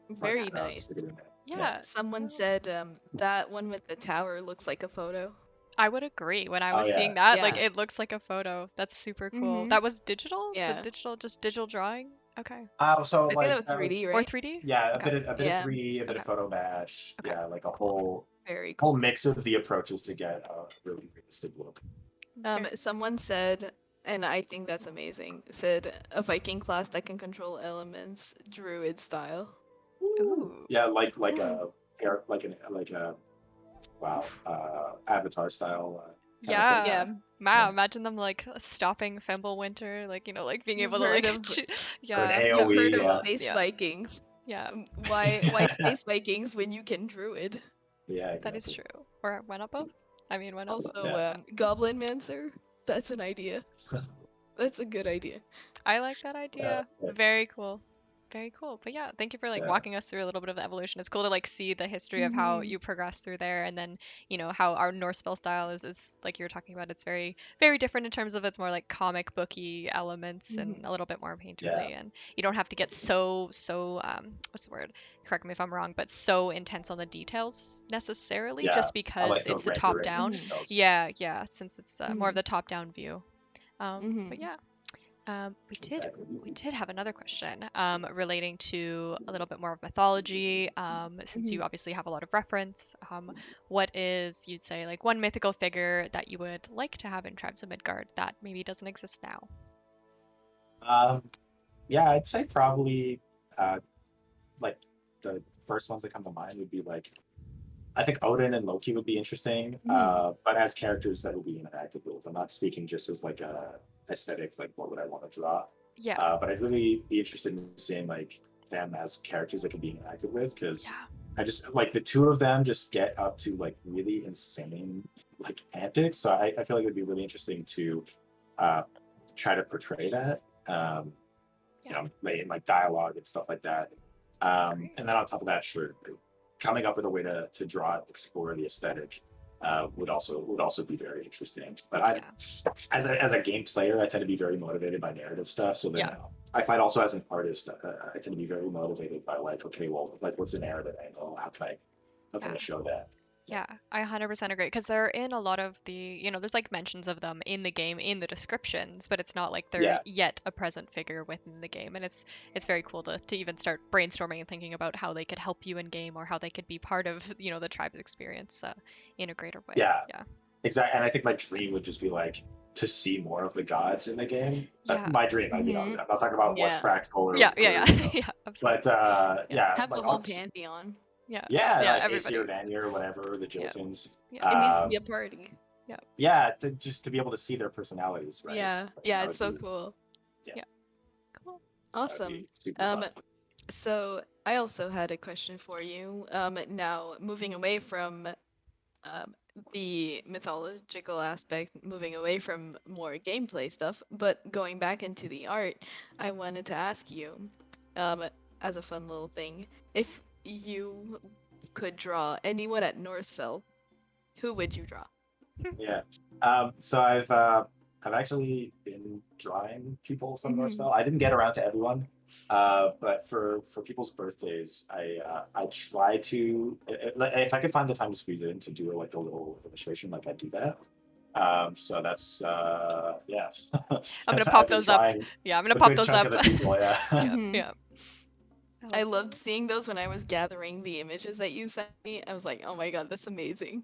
very nice. stick it in there. Yeah. Someone said that one with the tower looks like a photo. I would agree. When I was seeing that, like Yeah. it looks like a photo. That's super cool. That was digital? Yeah. Just digital drawing? Okay. So I like think that was 3D, right? Or 3D? Yeah, Okay. a bit of 3D, a bit of photo bash. Okay. Yeah, like a whole Very cool. whole mix of the approaches to get a really realistic look. Someone said, and I think that's amazing. It said a Viking class that can control elements, druid style. Ooh. Yeah, like a like a wow Avatar style kind of thing. Yeah. Yeah, Wow, imagine them like stopping Fimbulwinter, like like being you've able to heard like of Or an yeah. you've heard AOE. of Yeah, space Yeah. Vikings. Yeah. Why space Vikings when you can druid? yeah, That is exactly. true. Or why not both? I mean, why not both? Also, Yeah. Goblin Mancer. That's an idea. That's a good idea. I like that Yeah, idea. Very cool. Very cool. But yeah, thank you for like yeah, walking us through a little bit of the evolution. It's cool to like see the history of how Mm-hmm. you progress through there and then, how our Norse style is like you were talking about, it's very, very different in terms of it's more like comic booky elements and Mm-hmm. a little bit more yeah, painterly and you don't have to get so what's the word? Correct me if I'm wrong, but so intense on the details necessarily yeah. just I because like the it's a top rendering down. Mm-hmm. details. Yeah, since it's more of Mm-hmm. the top down view. But Mm-hmm. yeah. We did Exactly. we did have another question relating to a little bit more of mythology. Since Mm-hmm. you obviously have a lot of reference, what is you'd say like one mythical figure that you would like to have in Tribes of Midgard that maybe doesn't exist now? Um, yeah, I'd say probably uh like the first ones that come to mind would be like I think Odin and Loki would be interesting, Mm-hmm. but as characters that would be interactive with. I'm not speaking just as like a aesthetic, like what would I want to draw. Yeah, But I'd really be interested in seeing like them as characters that could be interacted with because yeah, I just like the two of them just get up to like really insane like antics. So I feel like it would be really interesting to uh, try to portray that, um, yeah. in like dialogue and stuff like that. Great. And then on top of that, sure, coming up with a way to draw it, explore the aesthetic would also be very interesting. But I, Yeah, as a game player, I tend to be very motivated by narrative stuff. So then yeah. I find also as an artist, I tend to be very motivated by like, okay, well, like what's the narrative angle? How can I Yeah. show that? Yeah, I 100% agree because they're in a lot of there's like mentions of them in the game in the descriptions, but it's not like they're Yeah, yet a present figure within the game, and it's very cool to even start brainstorming and thinking about how they could help you in game or how they could be part of the tribe's experience in a greater way. yeah, Yeah, exactly. And I think my dream would just be like to see more of the gods in the game. That's yeah, my dream. I mean, Mm-hmm. I'm not talking about what's Yeah. practical yeah, yeah, or yeah, yeah, but absolutely. Yeah, yeah, Have the like whole pantheon. yeah, yeah, yeah, like everybody. Aesir, Vanir, whatever, the Yeah, Jotuns. yeah, It needs to Um, be a party. yeah, yeah, just to be able to see their personalities, right? Yeah. Yeah, That it's would so be, cool. yeah, yeah. Cool. that would Awesome. be super Um, fun. so I also had a question for you. Now moving away from um, the mythological aspect, moving away from more gameplay stuff, but going back into the art, I wanted to ask you, um, as a fun little thing, if you could draw anyone at Norsefell, who would you draw? Yeah. So I've actually been drawing people from Mm-hmm. Northfell. I didn't get around to everyone, but for people's birthdays, I try to if I could find the time to squeeze it in to do like a little illustration, like I do that. So that's yeah. I'm gonna I've pop been those up. trying Yeah, I'm gonna a pop good those chunk up. of the people. Yeah. Yeah, Mm-hmm. yeah. I Oh, loved seeing those when I was gathering the images that you sent me. I was like, oh my god, that's amazing.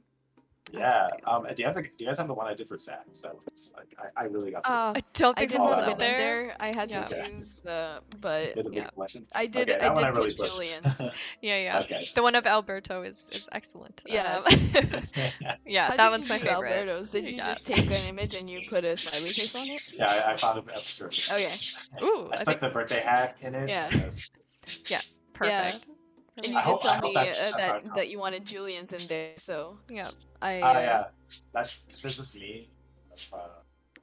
Yeah. nice. Do you guys have the one I did for Sax? That was like I really got through. Uh, I don't I think there's All didn't that one put one. them there. there. I had to Yeah, Okay. choose, but You had the yeah, big collection. I did. Okay, I that one I did really put pushed. Julian's. yeah. Okay. The one of Alberto is excellent. Yes. Yeah, How that did you one's my do favorite. Alberto's? Did you Yeah. just take an image and you put a smiley face on it? Yeah, I found a picture. Okay. Ooh, I I stuck think the birthday hat in it. Yeah. Because yeah, Yeah. perfect. And Really you I good. did hope I tell hope me that's how it that comes. you wanted Julian's in there, so Yeah, I Yeah, that's this is me.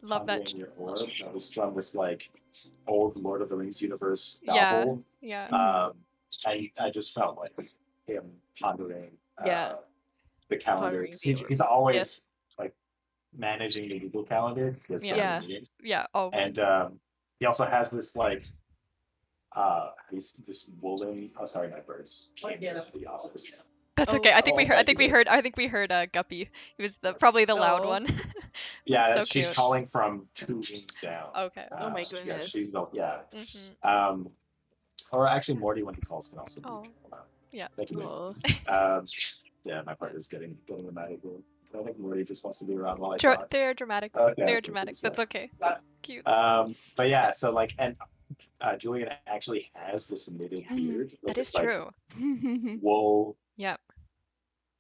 love that. Pondering Your Orb. That was from this like old Lord of the Rings universe Yeah, novel. yeah, Mhm. I just felt like him pondering Yeah, the calendar. pondering the orb. He's always like managing the Google Calendar. He has so yeah, many Yeah. meetings, yeah. Oh, and he also has this like he's this woolen. Oh, sorry, my birds came into the office. that's Oh, okay. I think we Oh, heard. I thank think we you. heard. I think we heard. Guppy. He was probably the loud oh, one. Yeah, So she's cute. calling from 2 rooms down. Okay. oh my Yeah, goodness. she's the yeah. Hmm. Or actually, Morty when he calls can also be. Oh, yeah. Thank you, babe. Oh. Um, yeah, my partner's getting the magic room. I think Morty just wants to be around while I talk. They're dramatic. Okay, They're okay, dramatic. good That's stuff. okay. Cute. But yeah, so like, and Julian actually has this knitted Yes, beard, like that is this like true. wool. Yep.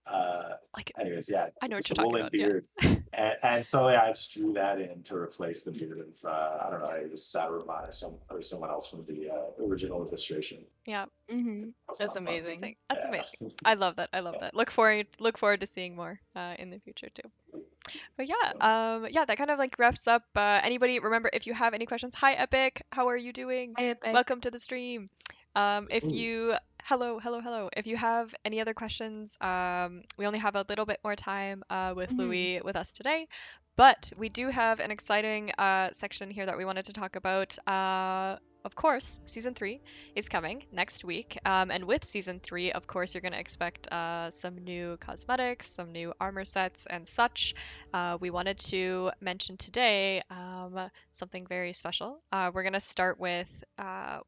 Uh, Like, anyways, yeah, I know what just you're a talking woolen about. Yeah. beard, and so yeah, I just drew that in to replace the beard of I don't know, it was Saruman or someone else from the original illustration. Yeah. That's That's amazing. amazing. That's Yeah. amazing. I love that. I love that. Look forward to seeing more in the future too. But yeah, that kind of like wraps up. Anybody remember if you have any questions? Hi Epic, how are you doing? Hi, Epic. Welcome to the stream. If Ooh. you hello. If you have any other questions, we only have a little bit more time with Louis with us today, but we do have an exciting section here that we wanted to talk about. Of course, season 3 is coming next week. And with season 3, of course, you're going to expect some new cosmetics, some new armor sets, and such. We wanted to mention today something very special. We're going to start with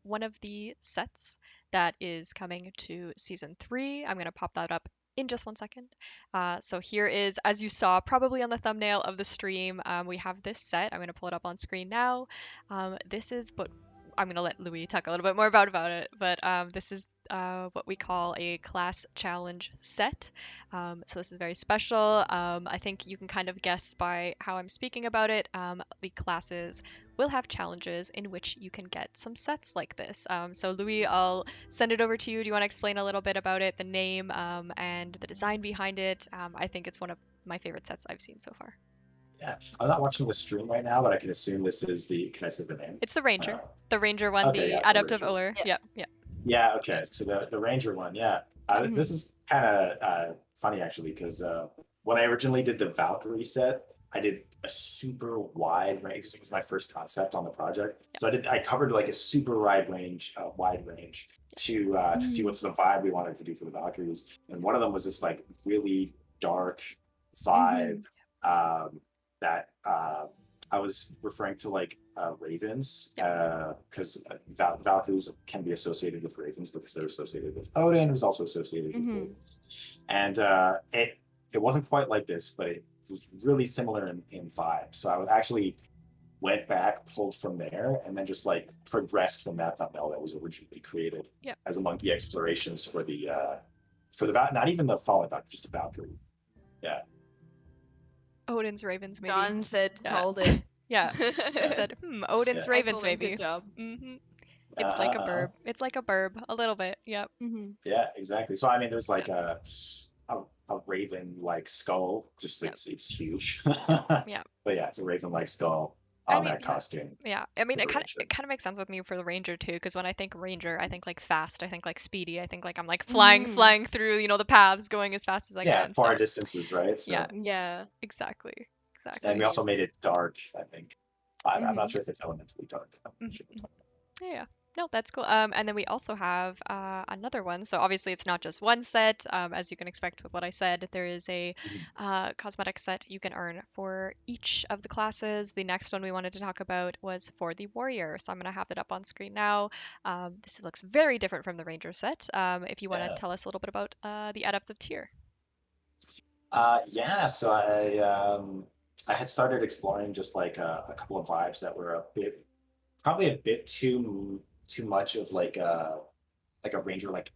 one of the sets that is coming to season 3. I'm going to pop that up in just one second. So here is, as you saw probably on the thumbnail of the stream, we have this set. I'm going to pull it up on screen now. This is, but I'm going to let Louis talk a little bit more about it, but this is what we call a class challenge set. So this is very special. I think you can kind of guess by how I'm speaking about it. The classes will have challenges in which you can get some sets like this. So Louis, I'll send it over to you. Do you want to explain a little bit about it, the name and the design behind it? I think it's one of my favorite sets I've seen so far. Yeah, I'm not watching the stream right now, but I can assume this is the. Can I say the name? It's the Ranger. The Ranger one, Okay, the yeah, the Adaptive Ranger. Uller. Yeah. Yeah. Yeah, okay. So the Ranger one, yeah. This is kind of funny actually, because when I originally did the Valkyrie set, I did a super wide range. It was my first concept on the project, so I covered like a super wide range to see what's the vibe we wanted to do for the Valkyries, and one of them was this like really dark vibe that I was referring to like ravens, because Valkyries can be associated with ravens because they're associated with Odin, who's also associated with wolves. And it wasn't quite like this, but it was really similar in vibe. So I was actually went back, pulled from there, and then just like progressed from that thumbnail that was originally created as among the explorations for the not even the Fallen Valkyrie, just the Valkyrie. Yeah. Odin's Ravens, maybe. John said, called it. Yeah. I said, Odin's Ravens, maybe. Good job. It's like a burb. It's like a burb, a little bit. Yep. Yeah, exactly. So I mean, there's like a raven-like skull. Just it's huge. Yeah. But yeah, it's a raven-like skull on that costume. Yeah. I mean, it kind of makes sense with me for the Ranger too, because when I think Ranger, I think like fast. I think like speedy. I think like I'm like flying through, the paths, going as fast as I can. Yeah, far distances, right? So, yeah. Exactly. And we also made it dark, I think. I'm not sure if it's elementally dark. I'm sure. Yeah. No, that's cool. And then we also have another one. So obviously it's not just one set. As you can expect with what I said, there is a cosmetic set you can earn for each of the classes. The next one we wanted to talk about was for the warrior. So I'm going to have it up on screen now. This looks very different from the ranger set. If you want to tell us a little bit about the adaptive tier. So I had started exploring just like a couple of vibes that were probably a bit too much of like a ranger, like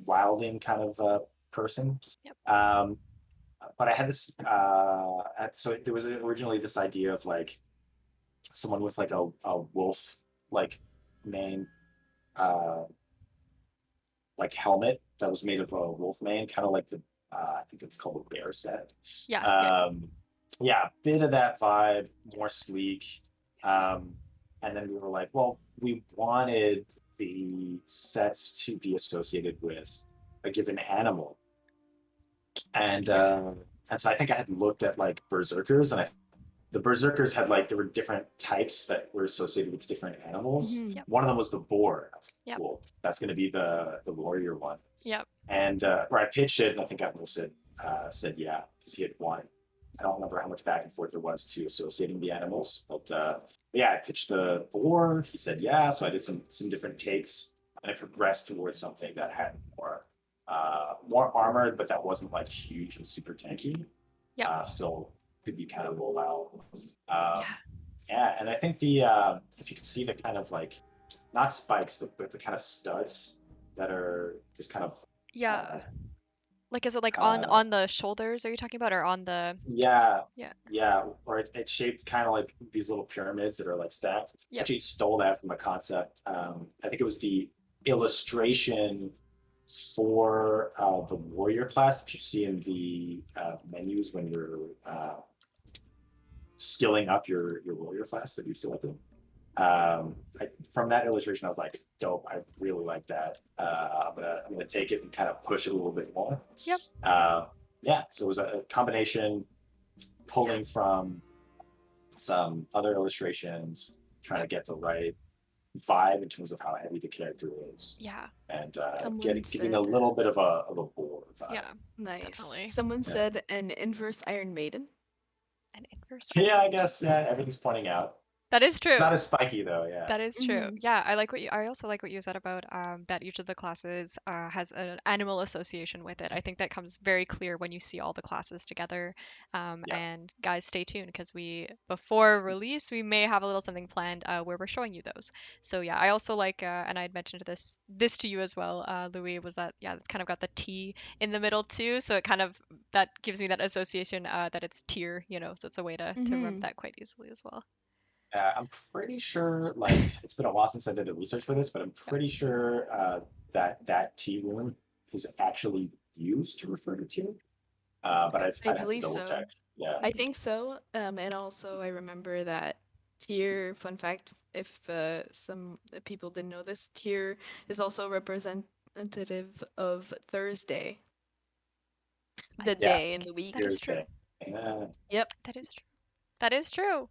wilding kind of person. Yep. But I had this so there was originally this idea of like someone with like a wolf like mane like helmet that was made of a wolf mane, kind of like the I think it's called the bear set. Yeah, a bit of that vibe, more sleek. And then we were like, well, we wanted the sets to be associated with a given animal. And so I think I had looked at like berserkers, and the berserkers had like, there were different types that were associated with different animals. One of them was the boar. I was like, cool, that's going to be the warrior one. And where I pitched it, and I think Admiral said yeah, because he had wanted. I don't remember how much back and forth there was to associating the animals, but yeah, I pitched the boar. He said yeah, so I did some different takes, and I progressed towards something that had more armor, but that wasn't like huge and super tanky. Yep. Still could be kind of mobile. Yeah. Yeah, and I think the if you can see the kind of like not spikes, but the kind of studs that are just kind of Yeah. uh, Like, is it like on uh, the shoulders are you talking about, or on the? yeah, Yeah. yeah, or it's shaped kind of like these little pyramids that are like stacked. I Yep. actually stole that from a concept. I think it was the illustration for the warrior class that you see in the menus when you're skilling up your warrior class that you selected. From that illustration, I was like, dope. I really like that. I'm gonna take it and kind of push it a little bit more. Yep. Yeah, so it was a combination Yeah. pulling from some other illustrations, trying to Yep. get the right vibe in terms of how heavy the character is, Yeah. and Someone giving a said, little bit of a bore vibe. Yeah. nice. Definitely. Someone Yeah, said an inverse Iron Maiden. An inverse yeah, Iron I Maiden. guess yeah, everything's pointing out. That is It's true. not as spiky though. Yeah, That is true. Mm-hmm. Yeah, I like what you, I also like what you said about that each of the classes has an animal association with it. I think that comes very clear when you see all the classes together. yeah. And guys, stay tuned because before release, we may have a little something planned where we're showing you those. So yeah, I also like, and I had mentioned this to you as well, Louis, was that yeah, it's kind of got the T in the middle too, so it kind of that gives me that association that it's tier, so it's a way to remember Mm-hmm. that quite easily as well. I'm pretty sure, like, it's been a while since I did the research for this, but I'm Yep. pretty sure that T rune is actually used to refer to tier. But Okay. I I'd have to believe double so. check. Yeah. I Mhm. think so. And also I remember that tier, fun fact, if some people didn't know this, tier is also representative of Thursday, I the Yeah. day in the That week. is true. Thursday. Yeah. Yep. That is true. That is true.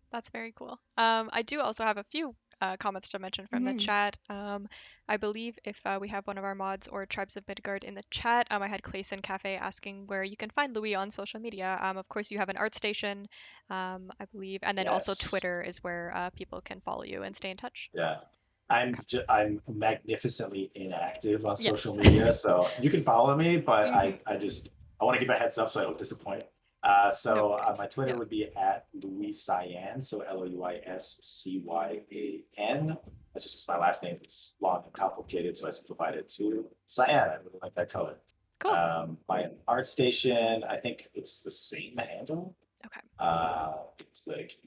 That's very cool. I do also have a few comments to mention from the Mm-hmm. chat. I believe if we have one of our mods or Tribes of Midgard in the chat, I had Clayson Cafe asking where you can find Louis on social media. Of course, you have an art station, I believe, and then also Yes. Twitter is where people can follow you and stay in touch. Yeah. Okay. I'm magnificently inactive on social Yes. media, so you can follow me, but Hmm. I want to give a heads up so I don't disappoint. No So worries. my Twitter Yeah. would be at Louis Cyan, so LouisCyan. That's just my last name is long and complicated, so I simplified it to Cyan. I really like that color. Cool. My art station, I think it's the same handle. Okay. It's like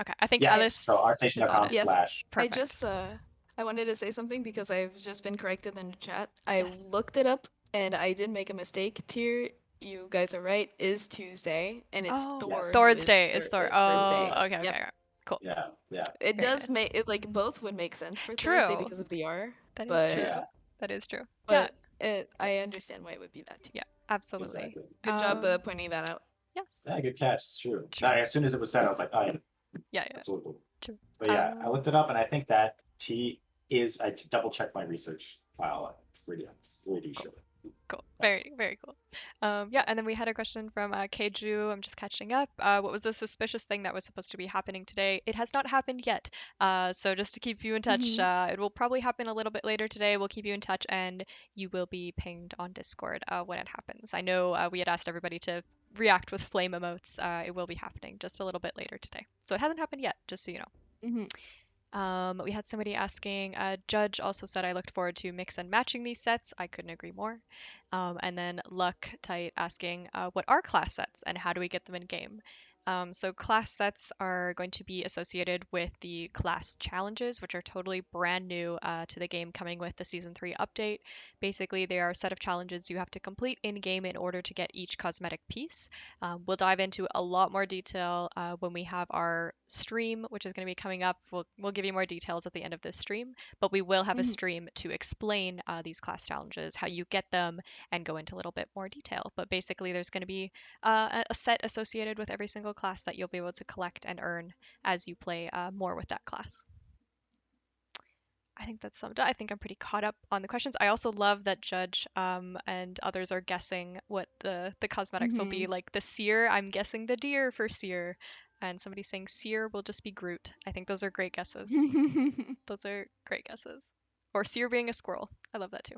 Okay. I think yes. I So Alice is on artstation.com it. yes, slash I Perfect. just I wanted to say something because I've just been corrected in the chat. I Yes. looked it up and I did make a mistake. Tier, you guys are right, is Tuesday, and it's Oh, Thor yes. who Thor's is Day is Thor. Yes. Oh, Thursday. okay, okay, Yep. okay. Cool. Yeah. Yeah. It Very does nice. make it like both would make sense for Thursday True. because of the R, That is true. but Yeah. That is true. Yeah, but I understand why it would be that too. yeah, absolutely. Exactly. Good job pointing that out. Yes, Yeah, good catch. It's true. true. No, as soon as it was said, I was like, oh, yeah, Yeah, yeah, absolutely. true. But yeah, I looked it up, and I think that T is. I double checked my research file. I'm pretty Cool. sure. Cool. Yeah. Very, very cool. Yeah, and then we had a question from Keiju. I'm just catching up. What was the suspicious thing that was supposed to be happening today? It has not happened yet. So just to keep you in touch, Mm-hmm. it will probably happen a little bit later today. We'll keep you in touch, and you will be pinged on Discord when it happens. I know we had asked everybody to react with flame emotes. It will be happening just a little bit later today. So it hasn't happened yet, just so you know. Mm-hmm. We had somebody asking, Judge also said I looked forward to mix and matching these sets. I couldn't agree more. And then Luck Tight asking, what are class sets and how do we get them in game? So class sets are going to be associated with the class challenges, which are totally brand new to the game coming with the Season 3 update. Basically, they are a set of challenges you have to complete in game in order to get each cosmetic piece. We'll dive into a lot more detail when we have our stream, which is going to be coming up. We'll give you more details at the end of this stream, but we will have a Mm-hmm. stream to explain these class challenges, how you get them, and go into a little bit more detail. But basically, there's going to be a set associated with every single class that you'll be able to collect and earn as you play more with that class. I think that's summed up. I think I'm pretty caught up on the questions. I also love that Judge and others are guessing what the cosmetics will Mm-hmm. be. Like the seer, I'm guessing the deer for seer. And somebody saying seer will just be Groot. I think those are great guesses. Those are great guesses. Or seer being a squirrel. I love that too.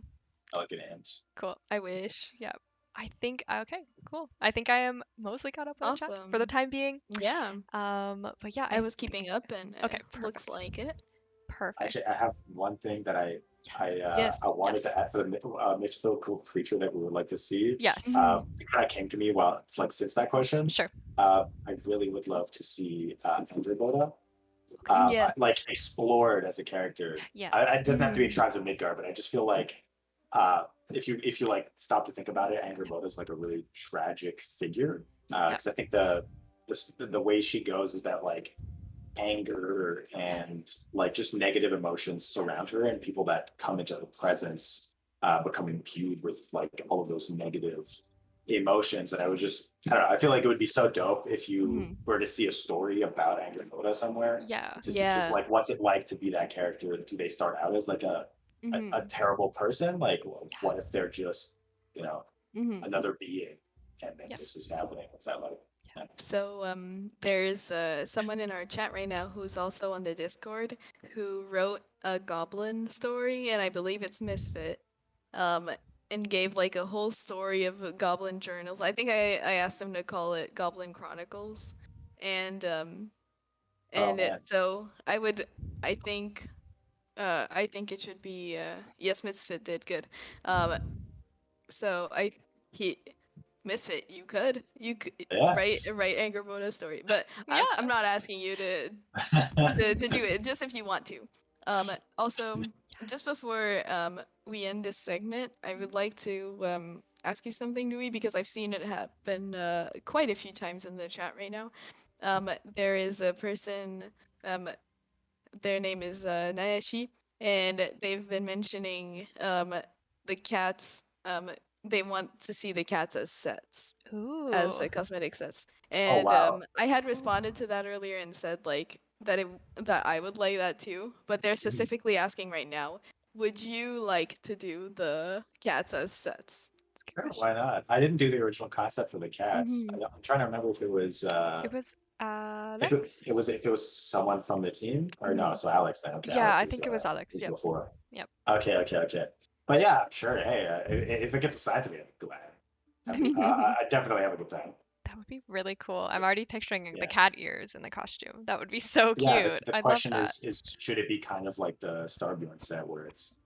I like an ant. Cool. I wish. Yeah. I think okay, cool. I think I am mostly caught up with the chat for the Awesome. time being. Yeah, But yeah, I was keeping up, and okay, looks perfect. like it. Actually, Perfect. I have one thing that Yes. I Yes. wanted Yes. to add for the mythical creature that we would like to see. Yes. Mhm. It kind of came to me while it's like since that question. Sure. I really would love to see Elder Okay. Yes. like explored as a character. It Yes. doesn't have to be Mhm. Tribes of Midgard, but I just feel like if you like stop to think about it, Angrboda is like a really tragic figure. Yep. Because I think the way she goes is that like anger and Yes. like just negative emotions surround her, and people that come into her presence become imbued with like all of those negative emotions. And I don't know, I feel like it would be so dope if you Mhm. were to see a story about Angrboda somewhere Yeah. to see just Yeah. like what's it like to be that character. Do they start out as like a Mhm. terrible person? Like, well, what Yes. if they're just, you know, Mhm. another being, and then Yep. this is happening? What's that like? Yeah. So there's someone in our chat right now who's also on the Discord who wrote a goblin story, and I believe it's Misfit. Um, and gave like a whole story of goblin journals. I think I asked him to call it Goblin Chronicles, and Oh man. so I think I think it should be yes, Misfit did good. Um, so I he Misfit, you could Yeah. write Anger Boda story, but I'm Yeah. not asking you to do it, just if you want to. Also, just before we end this segment, I would like to ask you something, Nui, because I've seen it happen quite a few times in the chat right now. There is a person, um, their name is Nayashi, and they've been mentioning the cats. They want to see the cats as sets, as Ooh. cosmetic sets. Oh And wow. I had responded to that earlier and said like that I would like that too. But they're Mhm. specifically asking right now, would you like to do the cats as sets? That's a good Sure, question. why not? I didn't do the original concept for the cats. Mm-hmm. I'm trying to remember if it was It was if Alex. it was someone from the team or no. Mm-hmm. So Alex then. Okay, Yeah, Alex I think it was Alex. was Yep. before. Yep. Okay. But yeah, sure. Hey, if it gets assigned to me, I'm glad. Happy. I definitely have a good time. That would be really cool. I'm already picturing the Yeah. cat ears in the costume. That would be so Yeah. cute. The I'd love question that. is should it be kind of like the Starbjorn set where it's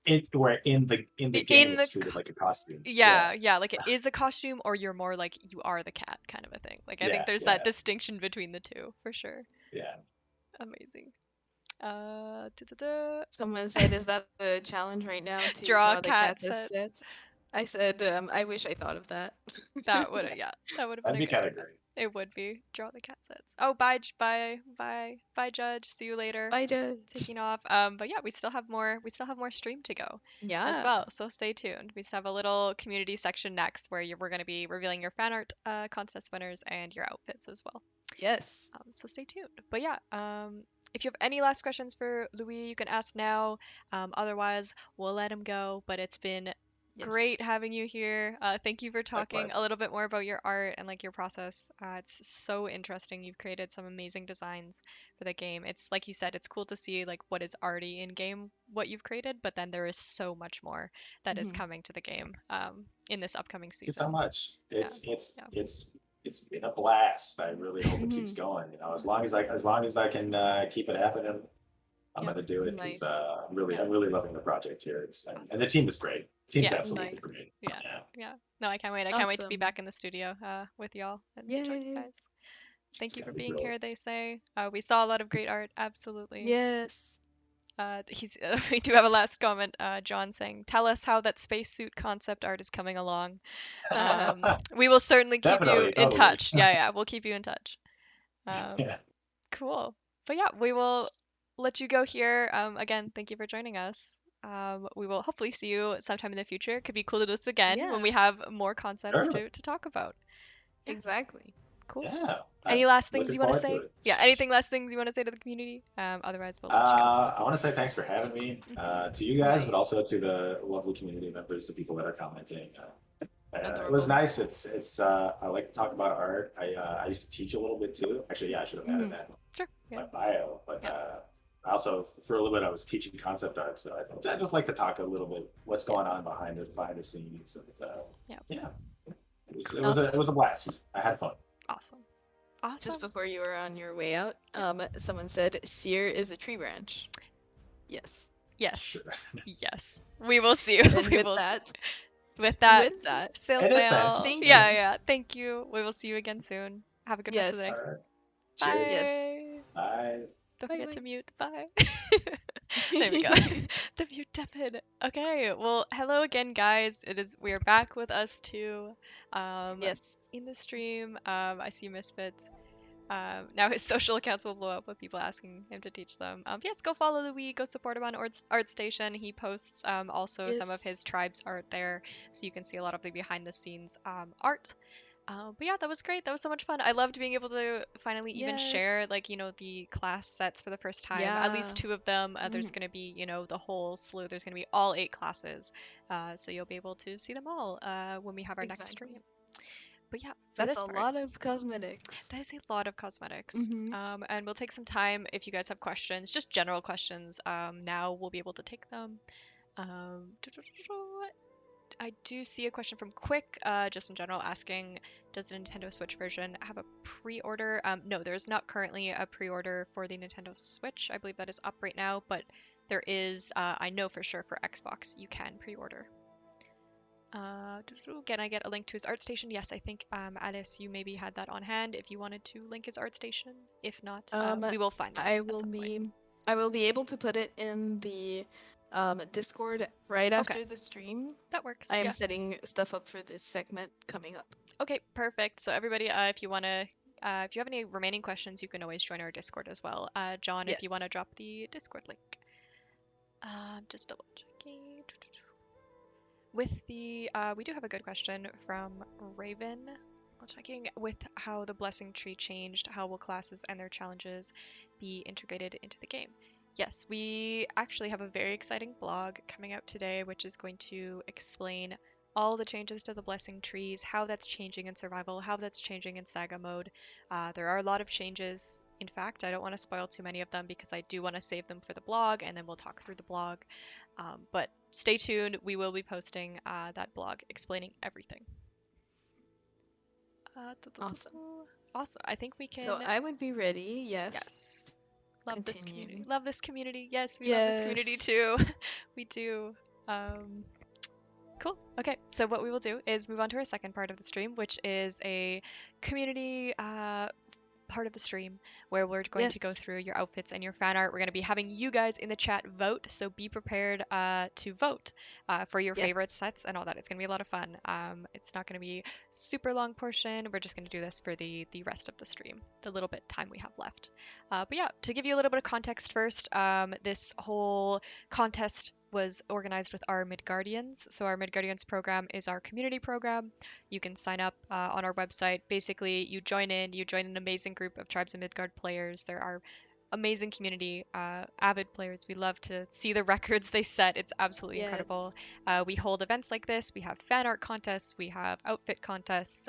it where in the game In it's the treated like a costume. Yeah. yeah, yeah, like it is a costume or you're more like you are the cat kind of a thing. Like I think Yeah. there's that Yeah. distinction between the two for sure. Yeah. Amazing. Da-da-da. Someone said, "Is that the challenge right now to Draw draw the cat cats as sets. sets?" I said, I wish I thought of that. That would yeah, that would have been That'd a be good kind of one. great. It would be. Draw the cat sets. Oh, bye, Judge. See you later. Bye, Judge. Taking off. But yeah, we still have more stream to go as Yeah. well. So stay tuned. We still have a little community section next where we're going to be revealing your fan art contest winners and your outfits as well. Yes. So stay tuned. But yeah, if you have any last questions for Louis, you can ask now. Otherwise, we'll let him go. But it's been Yes. great having you here. Thank you for talking a Likewise. little bit more about your art and like your process. It's so interesting. You've created some amazing designs for the game. It's like you said, it's cool to see like what is already in game, what you've created, but then there is so much more that is Hmm. coming to the game in this upcoming You so season. much. Yeah, yeah, It's been a blast. I really hope it keeps Hmm. going. As long as I can keep it happening, I'm yep. gonna do it because Nice. Yeah, I'm really loving the project here. And awesome. the team is great. The team's Yeah, absolutely Nice. great. yeah, Yeah, yeah. No, I can't wait. I can't wait to be Awesome. back in the studio with y'all and join you Yay. guys. Thank it's you for gonna be being brilliant. here, they say. We saw a lot of great art, absolutely. Yes. We do have a last comment, John saying, "Tell us how that spacesuit concept art is coming along." We will certainly keep you Definitely, in totally. touch. Yeah, yeah, we'll keep you in touch. Um, Yeah. cool. But yeah, we will let you go here. Again, thank you for joining us. We will hopefully see you sometime in the future. Could be cool to do this again when Yeah. we have more concepts Sure. to talk about. Yes, Exactly. cool. Yeah. I'm Any last things looking you want to forward to say? it. Yeah, anything last things you want to say to the community? Otherwise, we'll let you go. I want to say thanks for having me to you guys, but Nice. also to the lovely community members, the people that are commenting. It was Adorable. nice. It's I like to talk about art. I used to teach a little bit too. Actually, yeah, I should have added Hmm. that in Sure. Yeah. my bio. But Yeah. Also, for a little bit, I was teaching concept art, so I just like to talk a little bit what's Yeah. going on behind the scenes, and Yeah. yeah, Also, it was a blast. I had fun. Awesome. just Awesome. before you were on your way out, Yep. someone said Seer is a tree branch. Yes. Yes. Sure. Yes. We will see you. And We with will see. that, With that, sail In a sail. sense, thank yeah. Yeah, you. yeah. Thank you. We will see you again soon. Have a good rest of the Yes. day. All right. Cheers. Yes. Bye. Bye. Don't Bye forget bye. to mute. Bye. There we go. The mute button. Okay. Well, hello again, guys. We are back with us too. Um, Yes. in the stream. I see Misfits. Now his social accounts will blow up with people asking him to teach them. Yes, go follow Louis. Go support him on ArtStation. He posts also some of Yes. his tribe's art there, so you can see a lot of the behind the scenes art. But yeah, that was great. That was so much fun. I loved being able to finally even share, Yes. like, the class sets for the first time. At least Yeah. two of them. There's Mhm. going to be, the whole slew. There's going to be all 8 classes. So you'll be able to see them all when we have our next stream. Exactly. But yeah, for That's this a part, lot of cosmetics. that is a lot of cosmetics. Mm-hmm. And we'll take some time if you guys have questions, just general questions. Now we'll be able to take them. Um, I do see a question from Quick, just in general, asking, does the Nintendo Switch version have a pre-order? No, there's not currently a pre-order for the Nintendo Switch. I believe that is up right now, but there is, I know for sure for Xbox, you can pre-order. Can I get a link to his art station? Yes, I think, Alice, you maybe had that on hand if you wanted to link his art station. If not, we will find it I at will some point. be I will be able to put it in the Discord right Okay, after the stream. that works. I am Yeah. setting stuff up for this segment coming up. Okay, perfect. So everybody, if you wanna, if you have any remaining questions, you can always join our Discord as well. John, if you wanna Yes. drop the Discord link. Just double checking. With the, we do have a good question from Raven. Checking with how the blessing tree changed, how will classes and their challenges be integrated into the game? Yes, we actually have a very exciting blog coming out today, which is going to explain all the changes to the blessing trees, how that's changing in survival, how that's changing in saga mode. There are a lot of changes. In fact, I don't want to spoil too many of them because I do want to save them for the blog and then we'll talk through the blog. But stay tuned, we will be posting that blog explaining everything. Awesome. Awesome. I think we So can. I would be ready. Yes. Yes. Love this community. Continue. Love this community. Yes, we love this community Yes. too. We do. Cool. Okay, so what we will do is move on to our second part of the stream, which is a community part of the stream where we're going to go Yes. through your outfits and your fan art. We're going to be having you guys in the chat vote, so be prepared to vote for your Yes. favorite sets and all that. It's going to be a lot of fun. It's not going to be super long portion. We're just going to do this for the rest of the stream, the little bit time we have left. But yeah, to give you a little bit of context first, this whole contest was organized with our Midgardians. So our Midgardians program is our community program. You can sign up on our website. Basically, you join an amazing group of Tribes of Midgard players. There are amazing community, avid players. We love to see the records they set. It's absolutely Yes. incredible. We hold events like this. We have fan art contests. We have outfit contests.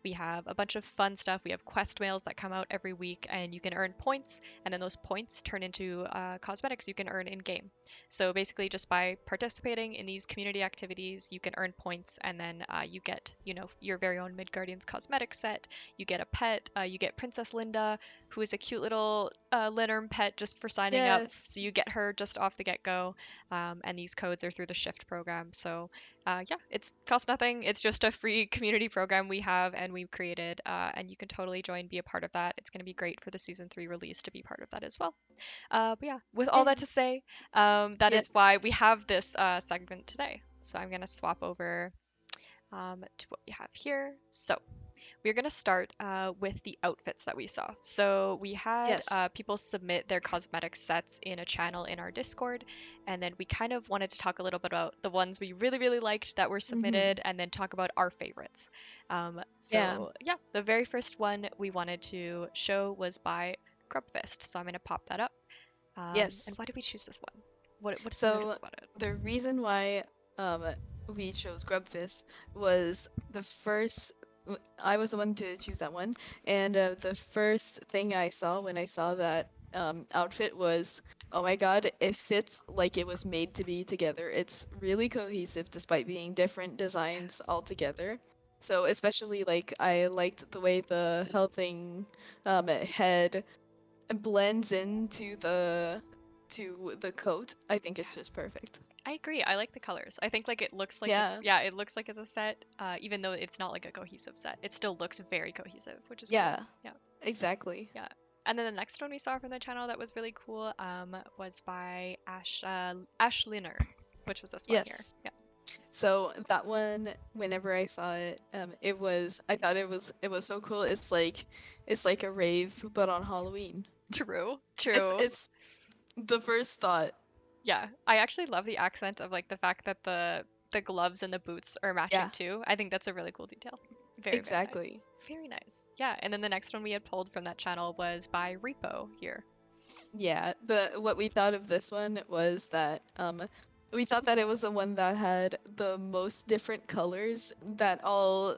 We have a bunch of fun stuff. We have quest mails that come out every week, and you can earn points, and then those points turn into cosmetics you can earn in game. So basically, just by participating in these community activities, you can earn points, and then you get, your very own Midgardians cosmetic set. You get a pet. You get Princess Linda, who is a cute little Linnerm pet just for signing up. Yes. So you get her just off the get-go. And these codes are through the Shift program. So yeah, it's costs nothing. It's just a free community program we have and we've created. And you can totally join, be a part of that. It's going to be great for the season 3 release to be part of that as well. But yeah, with all that Yay. to say, that Yes. is why we have this segment today. So I'm going to swap over to what we have here. So we're going to start with the outfits that we saw. So we had Yes. people submit their cosmetic sets in a channel in our Discord, and then we kind of wanted to talk a little bit about the ones we really, really liked that were submitted, and then talk about our favorites. Yeah. Yeah, the very first one we wanted to show was by Grubfist. So I'm going to pop that up. Yes. And why did we choose this one? What's So, notable about it? The reason why we chose Grubfist was I was the one to choose that one, and the first thing I saw when I saw that outfit was Oh my god, it fits like it was made to be together. It's really cohesive despite being different designs altogether. So especially like I liked the way the healthing head blends into the coat. I think it's just perfect. I agree. I like the colors. I think like it looks like it's Yeah. yeah, it looks like it's a set, even though it's not like a cohesive set. It still looks very cohesive, which is cool. Yeah. Yeah, Exactly. yeah. And then the next one we saw from the channel that was really cool, was by Ash Linner, which was this one here. Yes. Yeah. So that one, whenever I saw it, I thought it was so cool. It's like a rave, but on Halloween. True. It's True. it's the first thought. Yeah, I actually love the accent of like the fact that the gloves and the boots are matching Yeah, too. I think that's a really cool detail. Very, very nice. exactly. Very nice. Yeah, and then the next one we had pulled from that channel was by Repo here. Yeah, the what we thought of this one was that we thought that it was the one that had the most different colors that all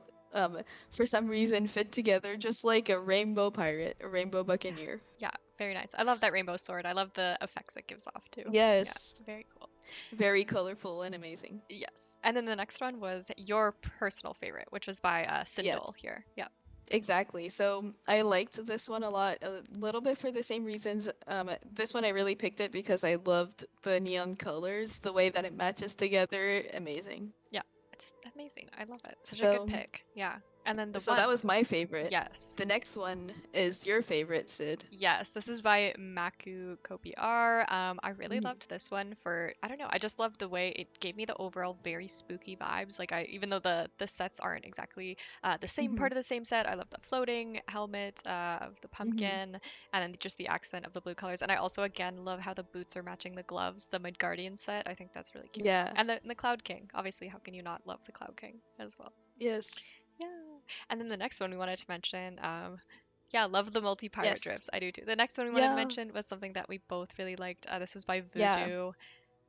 for some reason fit together just like a rainbow pirate, a rainbow Yeah. buccaneer. Yeah, very nice. I love that rainbow sword. I love the effects it gives off too. Yeah, Yes, very cool. very colorful and amazing. Yes. And then the next one was your personal favorite, which was by Yes. Sindel here. Yeah. Exactly. So I liked this one a lot, a little bit for the same reasons. This one I really picked it because I loved the neon colors, the way that it matches together. Amazing. Yeah. It's amazing. I love it. Such a good So, pick. Yeah. And then the so one. that was my favorite. Yes. The next one is your favorite, Sid. Yes, this is by Maku Kopi R. I really Mhm. loved this one for, I don't know, I just loved the way it gave me the overall very spooky vibes. Like even though the sets aren't exactly the same Mhm. part of the same set, I love the floating helmet of the Mhm. pumpkin and then just the accent of the blue colors. And I also again love how the boots are matching the gloves, the Midgardian set. I think that's really cute. Yeah. And the Cloud King. Obviously, how can you not love the Cloud King as well? Yes. Yeah. And then the next one we wanted to mention, yeah, love the multi-pirate Yes. drips. I do too. The next one we wanted to Yeah. mention was something that we both really liked. This was by Yeah. Voodoo.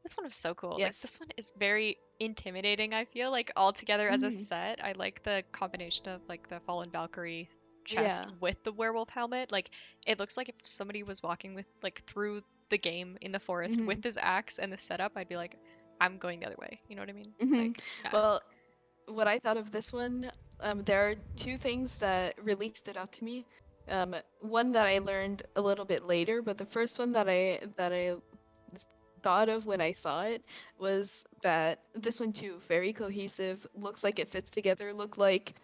This one was so cool. Like Yes. this one is very intimidating, I feel like all together as a Mhm. set. I like the combination of like the Fallen Valkyrie chest Yeah. with the werewolf helmet. Like it looks like if somebody was walking with like through the game in the forest with Mhm. this axe and the setup, I'd be like, I'm going the other way. You know what I mean? Mhm. Like, yeah. Well, what I thought of this one, there are two things that really stood out to me. One that I learned a little bit later, but the first one that I thought of when I saw it was that this one too, very cohesive, looks like it fits together, look like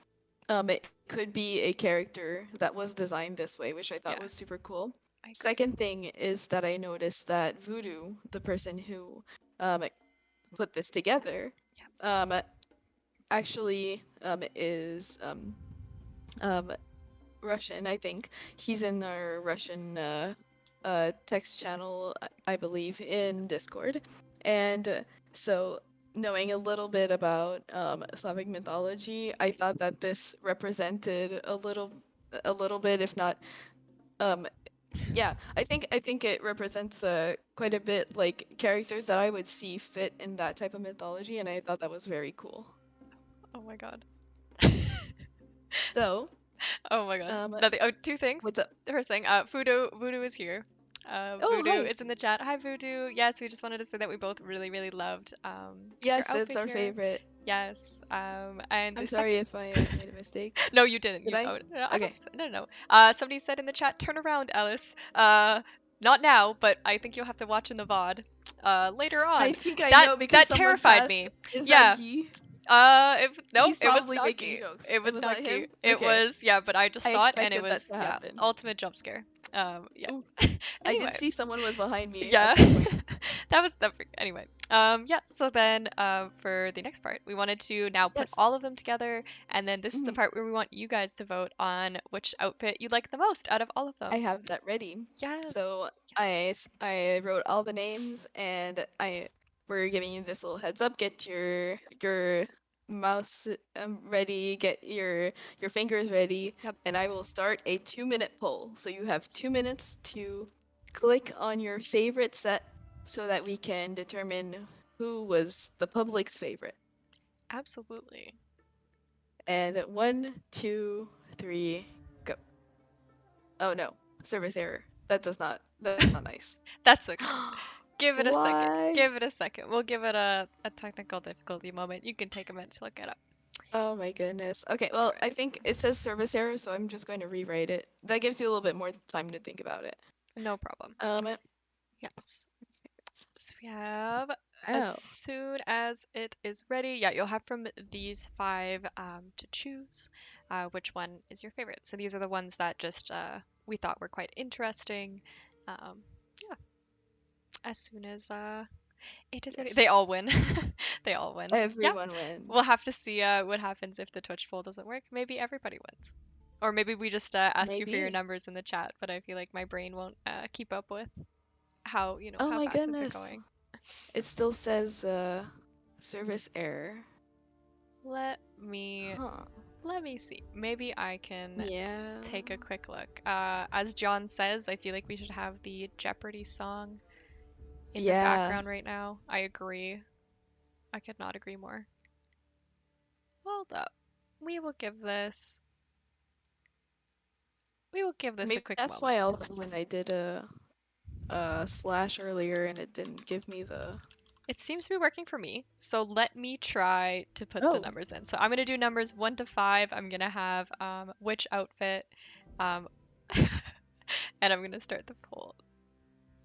it could be a character that was designed this way, which I thought Yeah, was super cool. I agree. Second thing is that I noticed that Voodoo, the person who um, put this together, um, actually is um, Russian, I think. He's in our Russian text channel, I believe, in Discord. And so, knowing a little bit about Slavic mythology, I thought that this represented a little bit, if not, um, yeah, I think it represents quite a bit like characters that I would see fit in that type of mythology, and I thought that was very cool. Oh my god. So, Oh my god. um, Nothing. Oh, two things. what's up? The first thing, Voodoo is here. Oh, Voodoo hi. is in the chat. Hi, Voodoo. Yes, we just wanted to say that we both really, really loved your Yes, it's outfit our here. favorite. Yes. And I'm the sorry second. if I made a mistake. No, you didn't. Did You. I? Oh, no, I don't Okay. think so. No, no. Somebody said in the chat, turn around, Ellis. Not now, but I think you'll have to watch in the VOD. Later I on. think I That know because that someone terrified passed. me. Is that Yeah. Guy? Nope, He's it was probably not making Key. jokes. It It was was not not Key. him? It Okay. was, yeah, but I just I saw it and it expected that was, to yeah, happen. ultimate jump scare. Yeah. Ooh, I did Anyway, see someone was behind me at yeah, some point. that was that. Anyway, yeah. So then, for the next part, we wanted to now put Yes. all of them together, and then this is the Mhm. part where we want you guys to vote on which outfit you like the most out of all of I them. have that ready. Yes, So yes. I wrote all the names and we're giving you this little heads up. Get your mouse ready. Get your fingers ready, Yep. and I will start a 2-minute poll. So you have 2 minutes to click on your favorite set so that we can determine who was the public's favorite. Absolutely. And 1, 2, 3, go. Oh no, service error. That's not nice. That's okay. Give it a second. Why? Give it a second. We'll give it a technical difficulty moment. You can take a minute to look it up. Oh my goodness. Okay, That's well, all I right. think it says service error, so I'm just going to rewrite it. That gives you a little bit more time to think about it. No problem. Um, Yes. So we have as oh, soon as it is ready, yeah, you'll have from these five to choose which one is your favorite. So these are the ones that just we thought were quite interesting. Um, yeah, as soon as it is ready, they yes. all win. They all win. Yeah, Everyone we'll wins. have to see what happens if the Twitch poll doesn't work. Maybe everybody wins. Or maybe we just ask you for your Maybe. numbers in the chat, but I feel like my brain won't keep up with how, you know, Oh how my fast things are goodness. going. It still says service error. Let me Huh. let me see. Maybe I can Yeah. take a quick look. As John says, I feel like we should have the Jeopardy song in the Yeah. background right now. I agree. I could not agree more. Hold up. We will give this we will give this a Maybe quick that's moment. why also when I did a slash earlier and it didn't give me the. It seems to be working for me. So let me try to put the Oh, numbers in. So I'm gonna do numbers 1 to 5. I'm gonna have which outfit, um, and I'm gonna start the poll.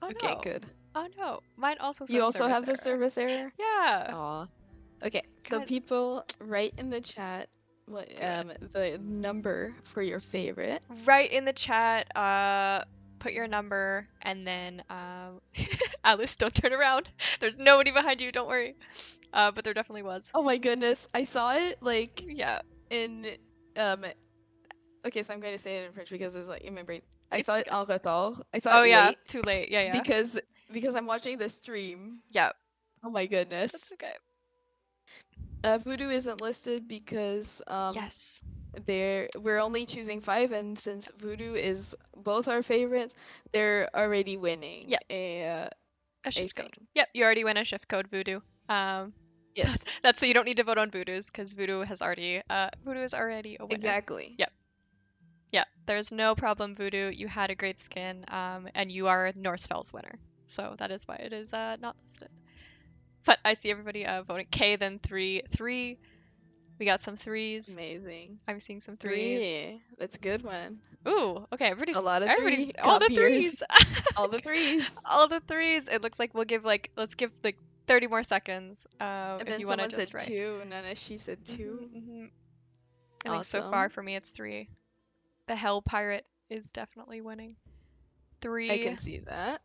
Oh okay, no. good. Oh no. Mine also You says also service have the error. service error? Yeah. Aw. Okay, so God, people write in the chat what do it. the number for your favorite. Write in the chat, put your number, and then, Alice, don't turn around. There's nobody behind you, don't worry. But there definitely was. Oh my goodness, I saw it like Yeah, in um okay, so I'm going to say it in French because it's like in my brain. I saw it's it good. en retard. I saw Oh it yeah, late too late. Yeah, yeah. because I'm watching the stream. Yeah, Oh my that's goodness. okay. Voodoo isn't listed because Yes. we're only choosing 5, and since Voodoo is both our favorites, they're already winning Yep, a a shift thing. code. Yep, you already win a shift code, Voodoo. Yes, That's so you don't need to vote on Voodoo's because Voodoo is already a winner. exactly. Yep. Yeah, there's no problem, Voodoo. You had a great skin, and you are Norsefell's winner. So that is why it is not listed. But I see everybody voting K, then 3. We got some threes. Amazing. I'm seeing some threes. 3. That's a good one. Ooh, okay, A lot of everybody's 3 all the copiers. threes. All the 3s. All the threes. It looks like let's give like 30 more seconds. And If then you want to someone said just write. 2, Nana she said hmm 2. hmm I think so far Awesome. for me it's 3. The Hell Pirate is definitely winning. I 3, can see that.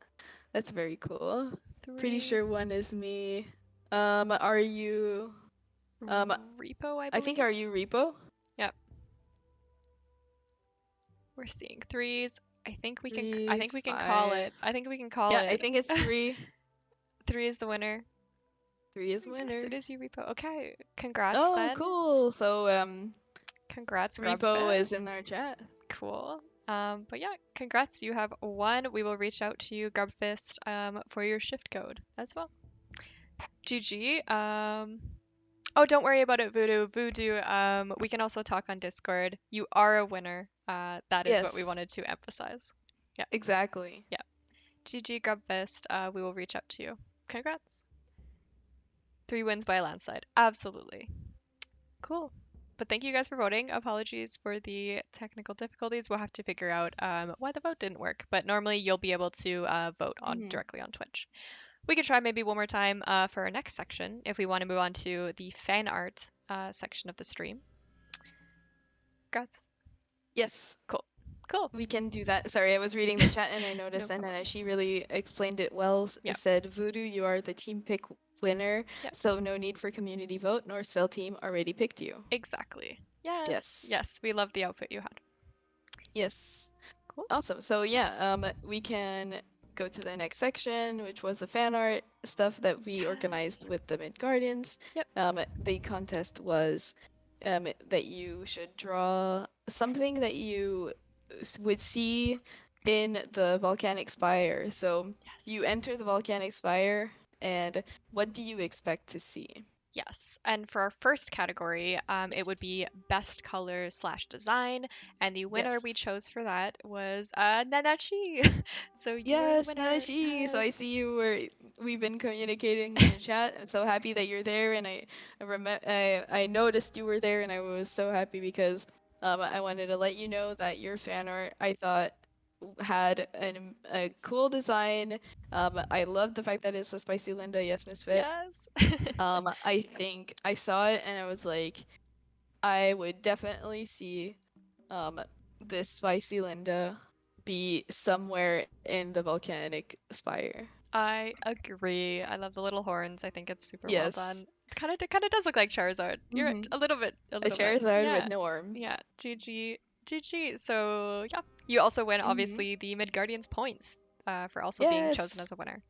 That's very cool. Pretty 3. sure 1 is me. Are you Repo, I I think believe. are you Repo? Yep, we're seeing threes. I 3, think we can call 5. it. I think we can call Yeah, I it. think it's 3. 3 is the winner. 3 is Yes, winner. it is you, Repo. Okay, congrats Oh, then. cool. So Congrats, Repo is Grubfist. in our chat. Cool. But yeah, congrats. You have won. We will reach out to you, Grubfist, for your shift code as well. GG. Oh, don't worry about it, Voodoo. Voodoo, we can also talk on Discord. You are a winner. That is what we Yes, wanted to emphasize. Yeah, exactly. yeah. GG, Grubfist. We will reach out to you. Congrats. 3 wins by a landslide. Absolutely. Cool. But thank you guys for voting. Apologies for the technical difficulties. We'll have to figure out why the vote didn't work. But normally you'll be able to vote on Hmm. directly on Twitch. We could try maybe one more time for our next section if we want to move on to the fan art section of the stream. Congrats. Yes, Cool. Cool. we can do that. Sorry, I was reading the chat and I No noticed, and problem. then she really explained it well. Yeah. Said Voodoo, you are the team pick winner, Yep. so no need for community vote. Northville team already picked you. Exactly. Yes. Yes. Yes. We love the outfit you had. Yes. Cool. Awesome. So yeah, we can go to the next section, which was the fan art stuff that we organized Yes. with the Midgardians. Yep. The contest was that you should draw something that you would see in the volcanic spire. So you Yes. enter the volcanic spire, and what do you expect to see? Yes, and for our first category, it would Yes. be best color slash design, and the winner we Yes. chose for that was Nanachi. So you are the Yes, winner. Nanashi. So I Yes. see we've been communicating in the chat. I'm so happy that you're there, and I noticed you were there, and I was so happy because I wanted to let you know that your fan art I thought had a cool design. I love the fact that it's a spicy Linda, yes, Misfit. Yes. I think I saw it and I was like, I would definitely see um this spicy Linda be somewhere in the volcanic spire. I agree. I love the little horns. I think it's super well Yes. done. It kind of does look like Charizard. You're right, Mm-hmm. a little bit, a A little bit. Charizard with Yeah. no Yeah. arms. GG. GG. So, yeah. You also win, Mm-hmm. obviously, the Midgardians points for also being chosen Yes. as a winner.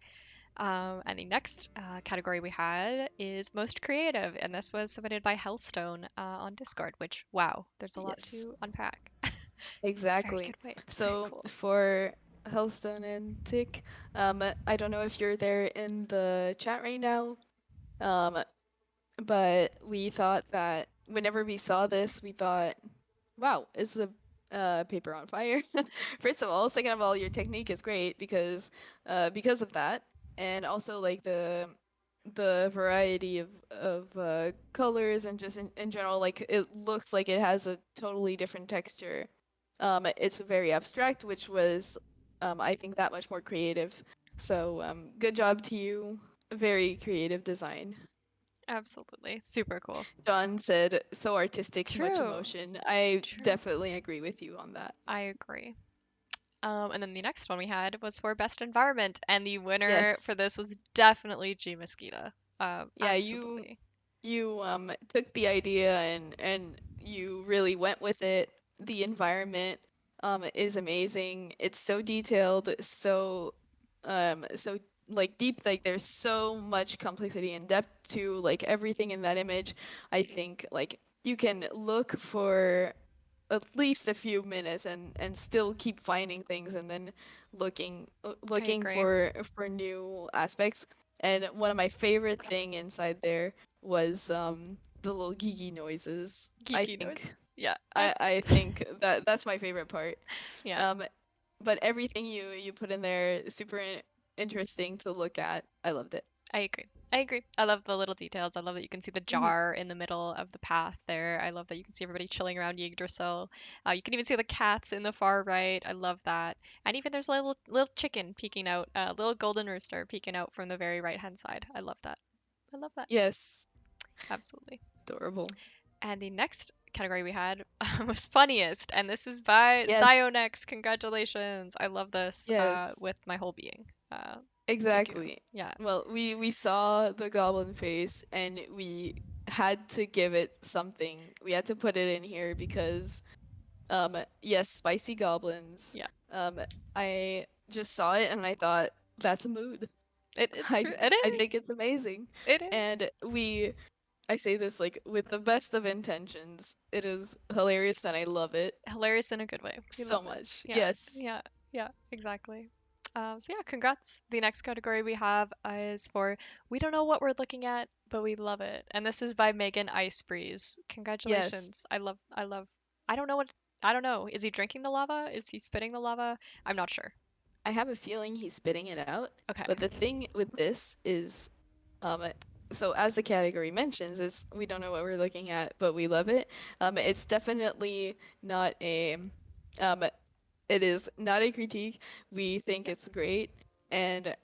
And the next category we had is most creative, and this was submitted by Hellstone on Discord, which, wow, there's a lot Yes. to unpack. Very Exactly. good way. It's very So cool. for Hellstone and Tick, I don't know if you're there in the chat right now. Um, but we thought that whenever we saw this, we thought, wow, is the paper on fire? First of all, second of all, your technique is great because of that, and also like the variety of colors and just in general, like it looks like it has a totally different texture. It's very abstract, which was, I think, that much more creative. So, good job to you. Very creative design. Absolutely. Super cool. John said, so artistic, much True. emotion. I True. definitely agree with you on that. I agree. And then the next one we had was for best environment, and the winner for Yes. this was definitely G Mosquito. Yeah, Absolutely. you took the idea and you really went with it. The environment is amazing. It's so detailed, so like deep, like there's so much complexity and depth to like everything in that image. I think like you can look for at least a few minutes and still keep finding things and then I looking agree. for new aspects. And one of my favorite thing inside there was the little geeky noises. I Geeky think noises. Yeah. I think that that's my favorite part. Yeah. Um, but everything you put in there is super interesting to look at. I loved it. I agree. I agree. I love the little details. I love that you can see the Mhm. jar in the middle of the path there. I love that you can see everybody chilling around Yggdrasil. You can even see the cats in the far right. I love that. And even there's a little chicken peeking out, a little golden rooster peeking out from the very right hand side. I love that. I love that. Yes, Absolutely. adorable. And the next category we had was funniest, and this is by Yes, Zionex. Congratulations! I love this yes. with my whole being. Thank you. Exactly. Yeah, Well, we saw the goblin face and we had to give it something. We had to put it in here because yes, spicy goblins. yeah. Um I just saw it and I thought that's a mood. It's true. It I think is. it's amazing. It is And I say this like with the best of intentions. It is hilarious and I love it hilarious in a good way. We so love it. much. Yeah, Yes. yeah, yeah. Exactly. So yeah, congrats. The next category we have is for we don't know what we're looking at, but we love it, and this is by Megan Ice Breeze. Yes. Congratulations. I love. I love. I don't know what. I don't know. Is he drinking the lava? Is he spitting the lava? I'm not sure. I have a feeling he's spitting it out. Okay. But the thing with this is, um, so as the category mentions, is we don't know what we're looking at, but we love it. It's definitely not a, um, it is not a critique. We think Yep. it's great, and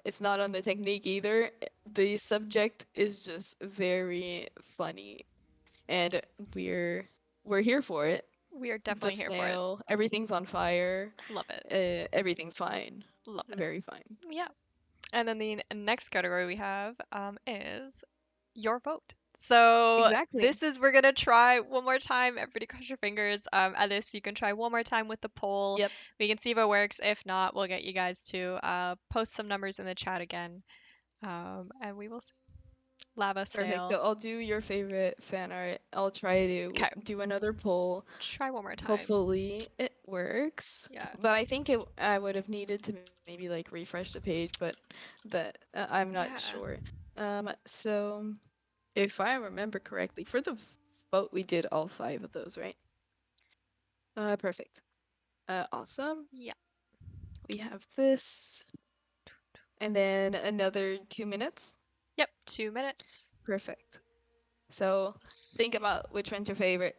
it's not on the technique either. The subject is just very funny, and Yes. we're here for it. We are The definitely here for it. snail, everything's on fire. Love it. Everything's fine. Love it. Very fine. Yeah. And then the next category we have is your vote. So Exactly. this is we're gonna try one more time. Everybody cross your fingers. At this you can try one more time with the poll. Yep. We can see if it works. If not, we'll get you guys to post some numbers in the chat again. And we will see. Lava Perfect. snail. So I'll do your favorite fan art. I'll try to Okay, do another poll. try one more time. Hopefully it works. Yeah. But I think I would have needed to maybe like refresh the page, but I'm not Yeah. sure. So if I remember correctly, for the vote, we did all 5 of those, right? Perfect. Awesome. Yeah. We have this, and then another 2 minutes. Yep, 2 minutes. Perfect. So think about which one's your favorite,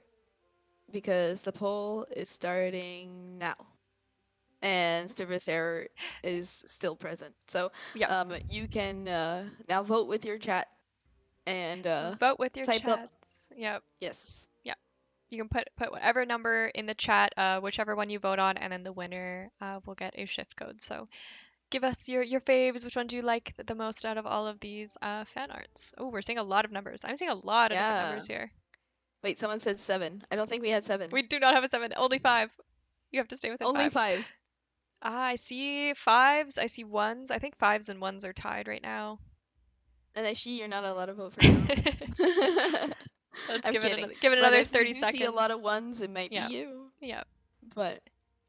because the poll is starting now, and service error is still present. So Yep. you can now vote with your chat and Vote with your type up chats. Yep. yes. Yep. You can put whatever number in the chat, whichever one you vote on, and then the winner will get a shift code. So give us your faves. Which one do you like the most out of all of these fan arts? Oh, we're seeing a lot of numbers. I'm seeing a lot of different Yeah. numbers here. Wait, someone said 7. I don't think we had 7. We do not have a 7, only 5. You have to stay within Only 5. 5. I see 5s, I see 1s. I think 5s and 1s are tied right now. And actually, you're not allowed to vote for John. Let's I'm give it kidding. another But if we 30 do seconds. see a lot of 1s, it might be Yeah. you. Yeah. But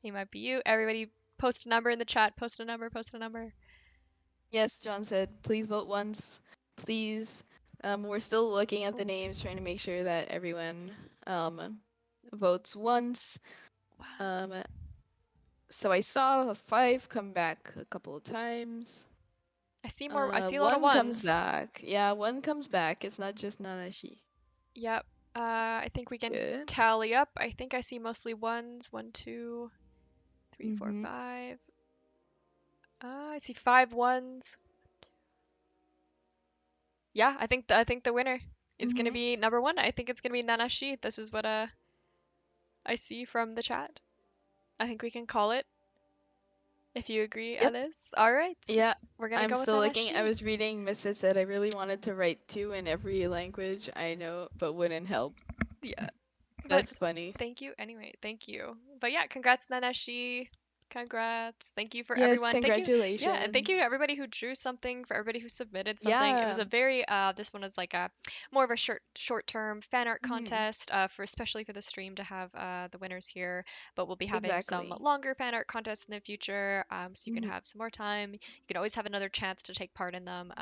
It might be you. Everybody post a number in the chat. Post a number, post a number. yes, John said, please vote once. Please. We're still looking at the names, trying to make sure that everyone votes once. Once. So I saw a 5 come back a couple of times. I see more. I see a lot of 1 comes 1s. back. Yeah, 1 comes back. It's not just Nanashi. Yep. I think we can Good. tally up. I think I see mostly 1s. 1, 2, 3, 4, Mhm. 5. I see 5 1s. Yeah, I think the winner is gonna Mhm. be number 1. I think it's gonna be Nanashi. This is what I see from the chat. I think we can call it. If you agree, Yep. Alice. All right. Yeah. We're gonna I'm go with still looking. I Nanashi. was reading Misfit said I really wanted to write 2 in every language I know, but wouldn't help. Yeah. But That's funny. thank you anyway. Thank you. But yeah, congrats, Nanashi. Congrats. Thank you for Yes, everyone. Thank you. Yeah, and thank you to congratulations. everybody who drew something, for everybody who submitted something. It was Yeah. a very this one was like a more of a short-term fan art Mhm. contest for especially for the stream to have the winners here. But we'll be having some Exactly. longer fan art contests in the future, so you can Mhm. have some more time. You can always have another chance to take part in them.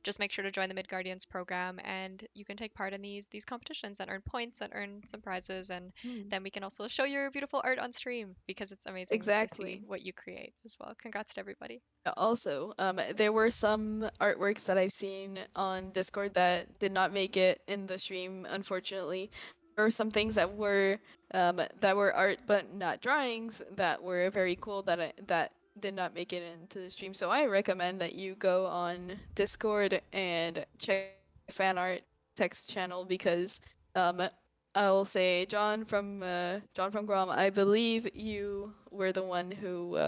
Just make sure to join the Mid Guardians program, and you can take part in these competitions and earn points and earn some prizes, and Mhm. then we can also show your beautiful art on stream because it's amazing to see Exactly. what you create as well. Congrats to everybody. Also, there were some artworks that I've seen on Discord that did not make it in the stream, unfortunately. There were some things that were art but not drawings that were very cool that did not make it into the stream. So I recommend that you go on Discord and check fan art text channel, because um I'll say John from Guam, I believe you were the one who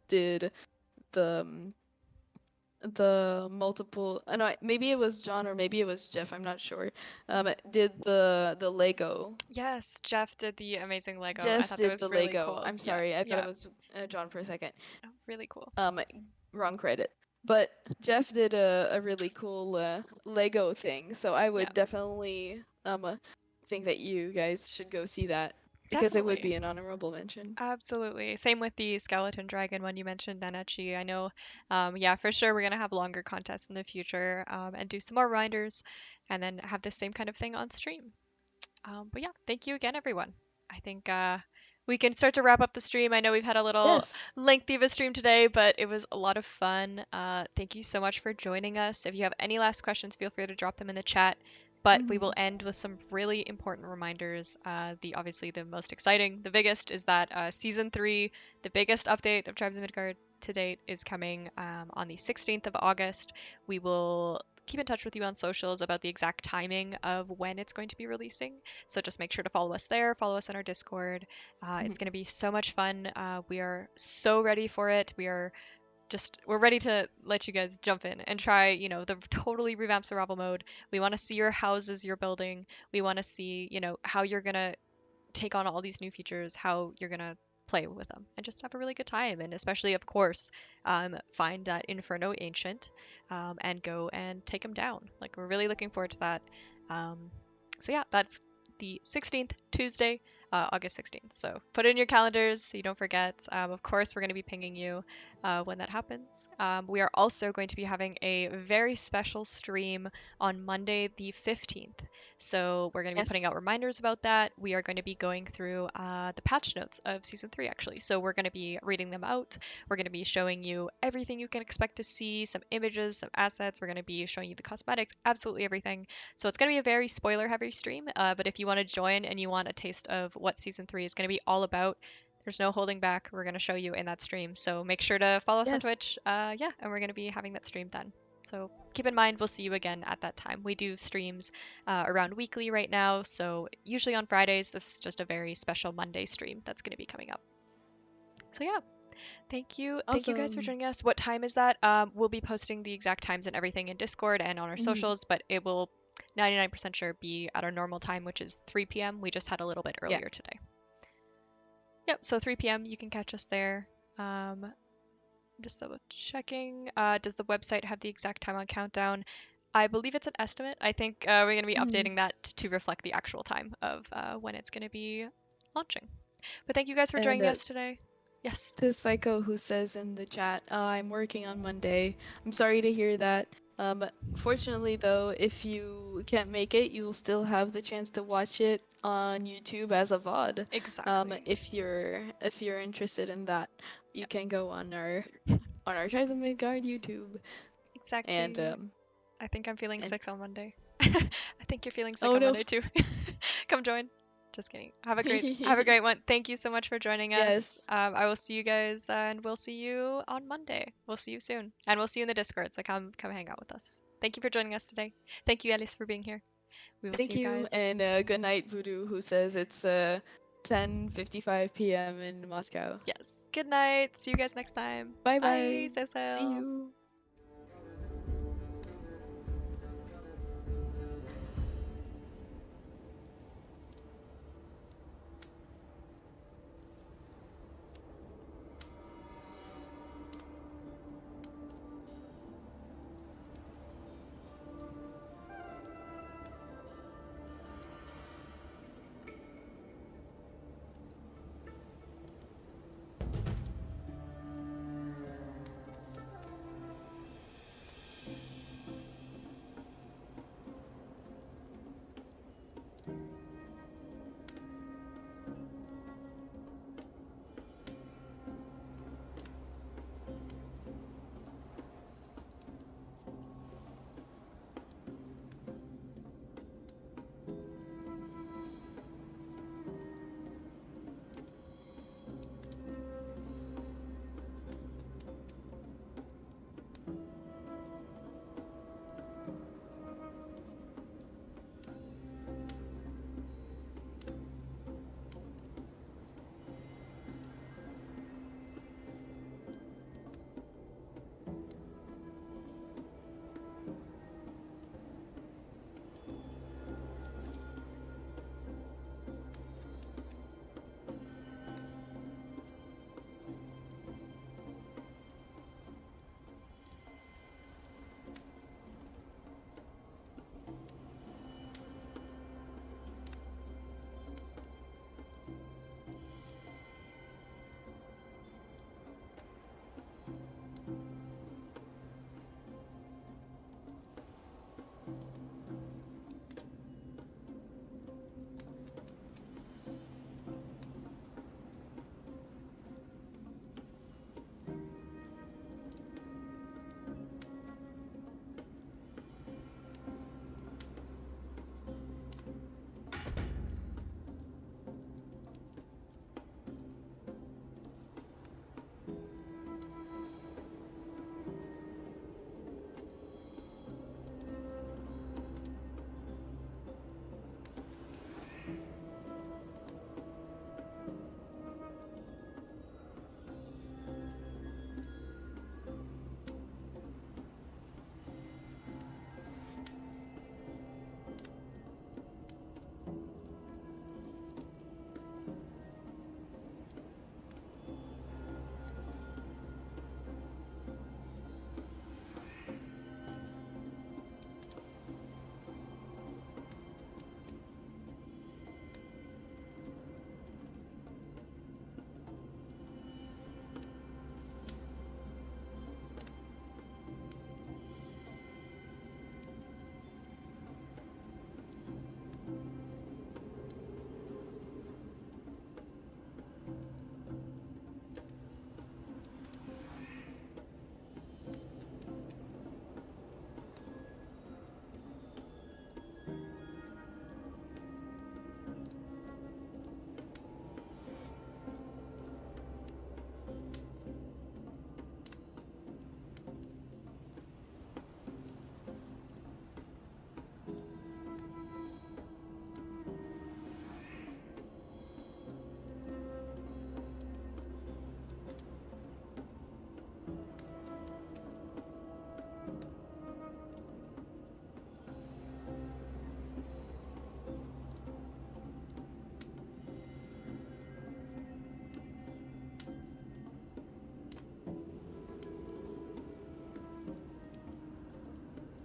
did the the multiple, no, maybe it was John or maybe it was Jeff, I'm not sure, did the Lego. Yes, Jeff did the amazing Lego. I Jeff thought that did was the really Lego. cool. I'm Yeah, sorry, I thought it yeah, was John for a second. oh, really cool. um Wrong credit. But Jeff did a really cool Lego thing, so I Yeah, would definitely think that you guys should go see that, because it would definitely. be an honorable mention. Absolutely. Same with the skeleton dragon one you mentioned, Nanachi. I know, yeah, for sure we're gonna have longer contests in the future, and do some more reminders, and then have the same kind of thing on stream. But yeah, thank you again, everyone. I think we can start to wrap up the stream. I know we've had a little Yes. lengthy of a stream today, but it was a lot of fun. Thank you so much for joining us. If you have any last questions, feel free to drop them in the chat. But we will Mhm. end with some really important reminders. The obviously the most exciting, the biggest is that season 3, the biggest update of Tribes of Midgard to date, is coming on the 16th of August. We will keep in touch with you on socials about the exact timing of when it's going to be releasing. So just make sure to follow us there, follow us on our Discord. It's Mhm. going to be so much fun. We are so ready for it. We're ready to let you guys jump in and try, the totally revamped survival mode. We want to see your houses you're building. We want to see, how you're going to take on all these new features, how you're going to play with them and just have a really good time. And especially, of course, find that Inferno Ancient, and go and take them down. Like, we're really looking forward to that. Um, so yeah, that's the 16th, Tuesday. August 16th. So put it in your calendars so you don't forget. Of course, we're going to be pinging you when that happens. We are also going to be having a very special stream on Monday the 15th. So we're going to be putting out Yes. reminders about that. We are going to be going through the patch notes of season 3, actually. So we're going to be reading them out. We're going to be showing you everything you can expect to see, some images, some assets. We're going to be showing you the cosmetics, absolutely everything. So it's going to be a very spoiler heavy stream, but if you want to join and you want a taste of what season 3 is going to be all about, there's no holding back. We're going to show you in that stream. So make sure to follow us on Yes. Twitch. Yeah, and we're going to be having that stream then. So keep in mind, we'll see you again at that time. We do streams around weekly right now. So usually on Fridays, this is just a very special Monday stream that's going to be coming up. So yeah, thank you. Thank you guys for Awesome. joining us. What time is that? We'll be posting the exact times and everything in Discord and on our Mhm. socials, but it will 99% sure be at our normal time, which is 3 p.m. We just had a little bit Yeah. earlier today. Yep, so 3 p.m. you can catch us there. Just double checking. Does the website have the exact time on countdown? I believe it's an estimate. I think we're going to be Mhm. updating that to reflect the actual time of when it's going to be launching. But thank you guys for And joining us today. Yes. to Psycho who says in the chat, I'm working on Monday. I'm sorry to hear that. Fortunately though, if you can't make it, you'll still have the chance to watch it on YouTube as a VOD. Exactly. If you're interested in that, you can go on our Tries of Midgard YouTube. Exactly. And I think I'm feeling and sick on Monday. I think you're feeling sick oh on no. Monday too. Come join. Just kidding. Have a great one. Thank you so much for joining us. Yes. I will see you guys and we'll see you on Monday. We'll see you soon. And we'll see you in the Discord, so come hang out with us. Thank you for joining us today. Thank you, Alice, for being here. We will Thank see you you, guys. and good night, Voodoo, who says it's 10:55 p.m. in Moscow. Yes. Good night. See you guys next time. Bye Bye. bye. Stay See safe. you.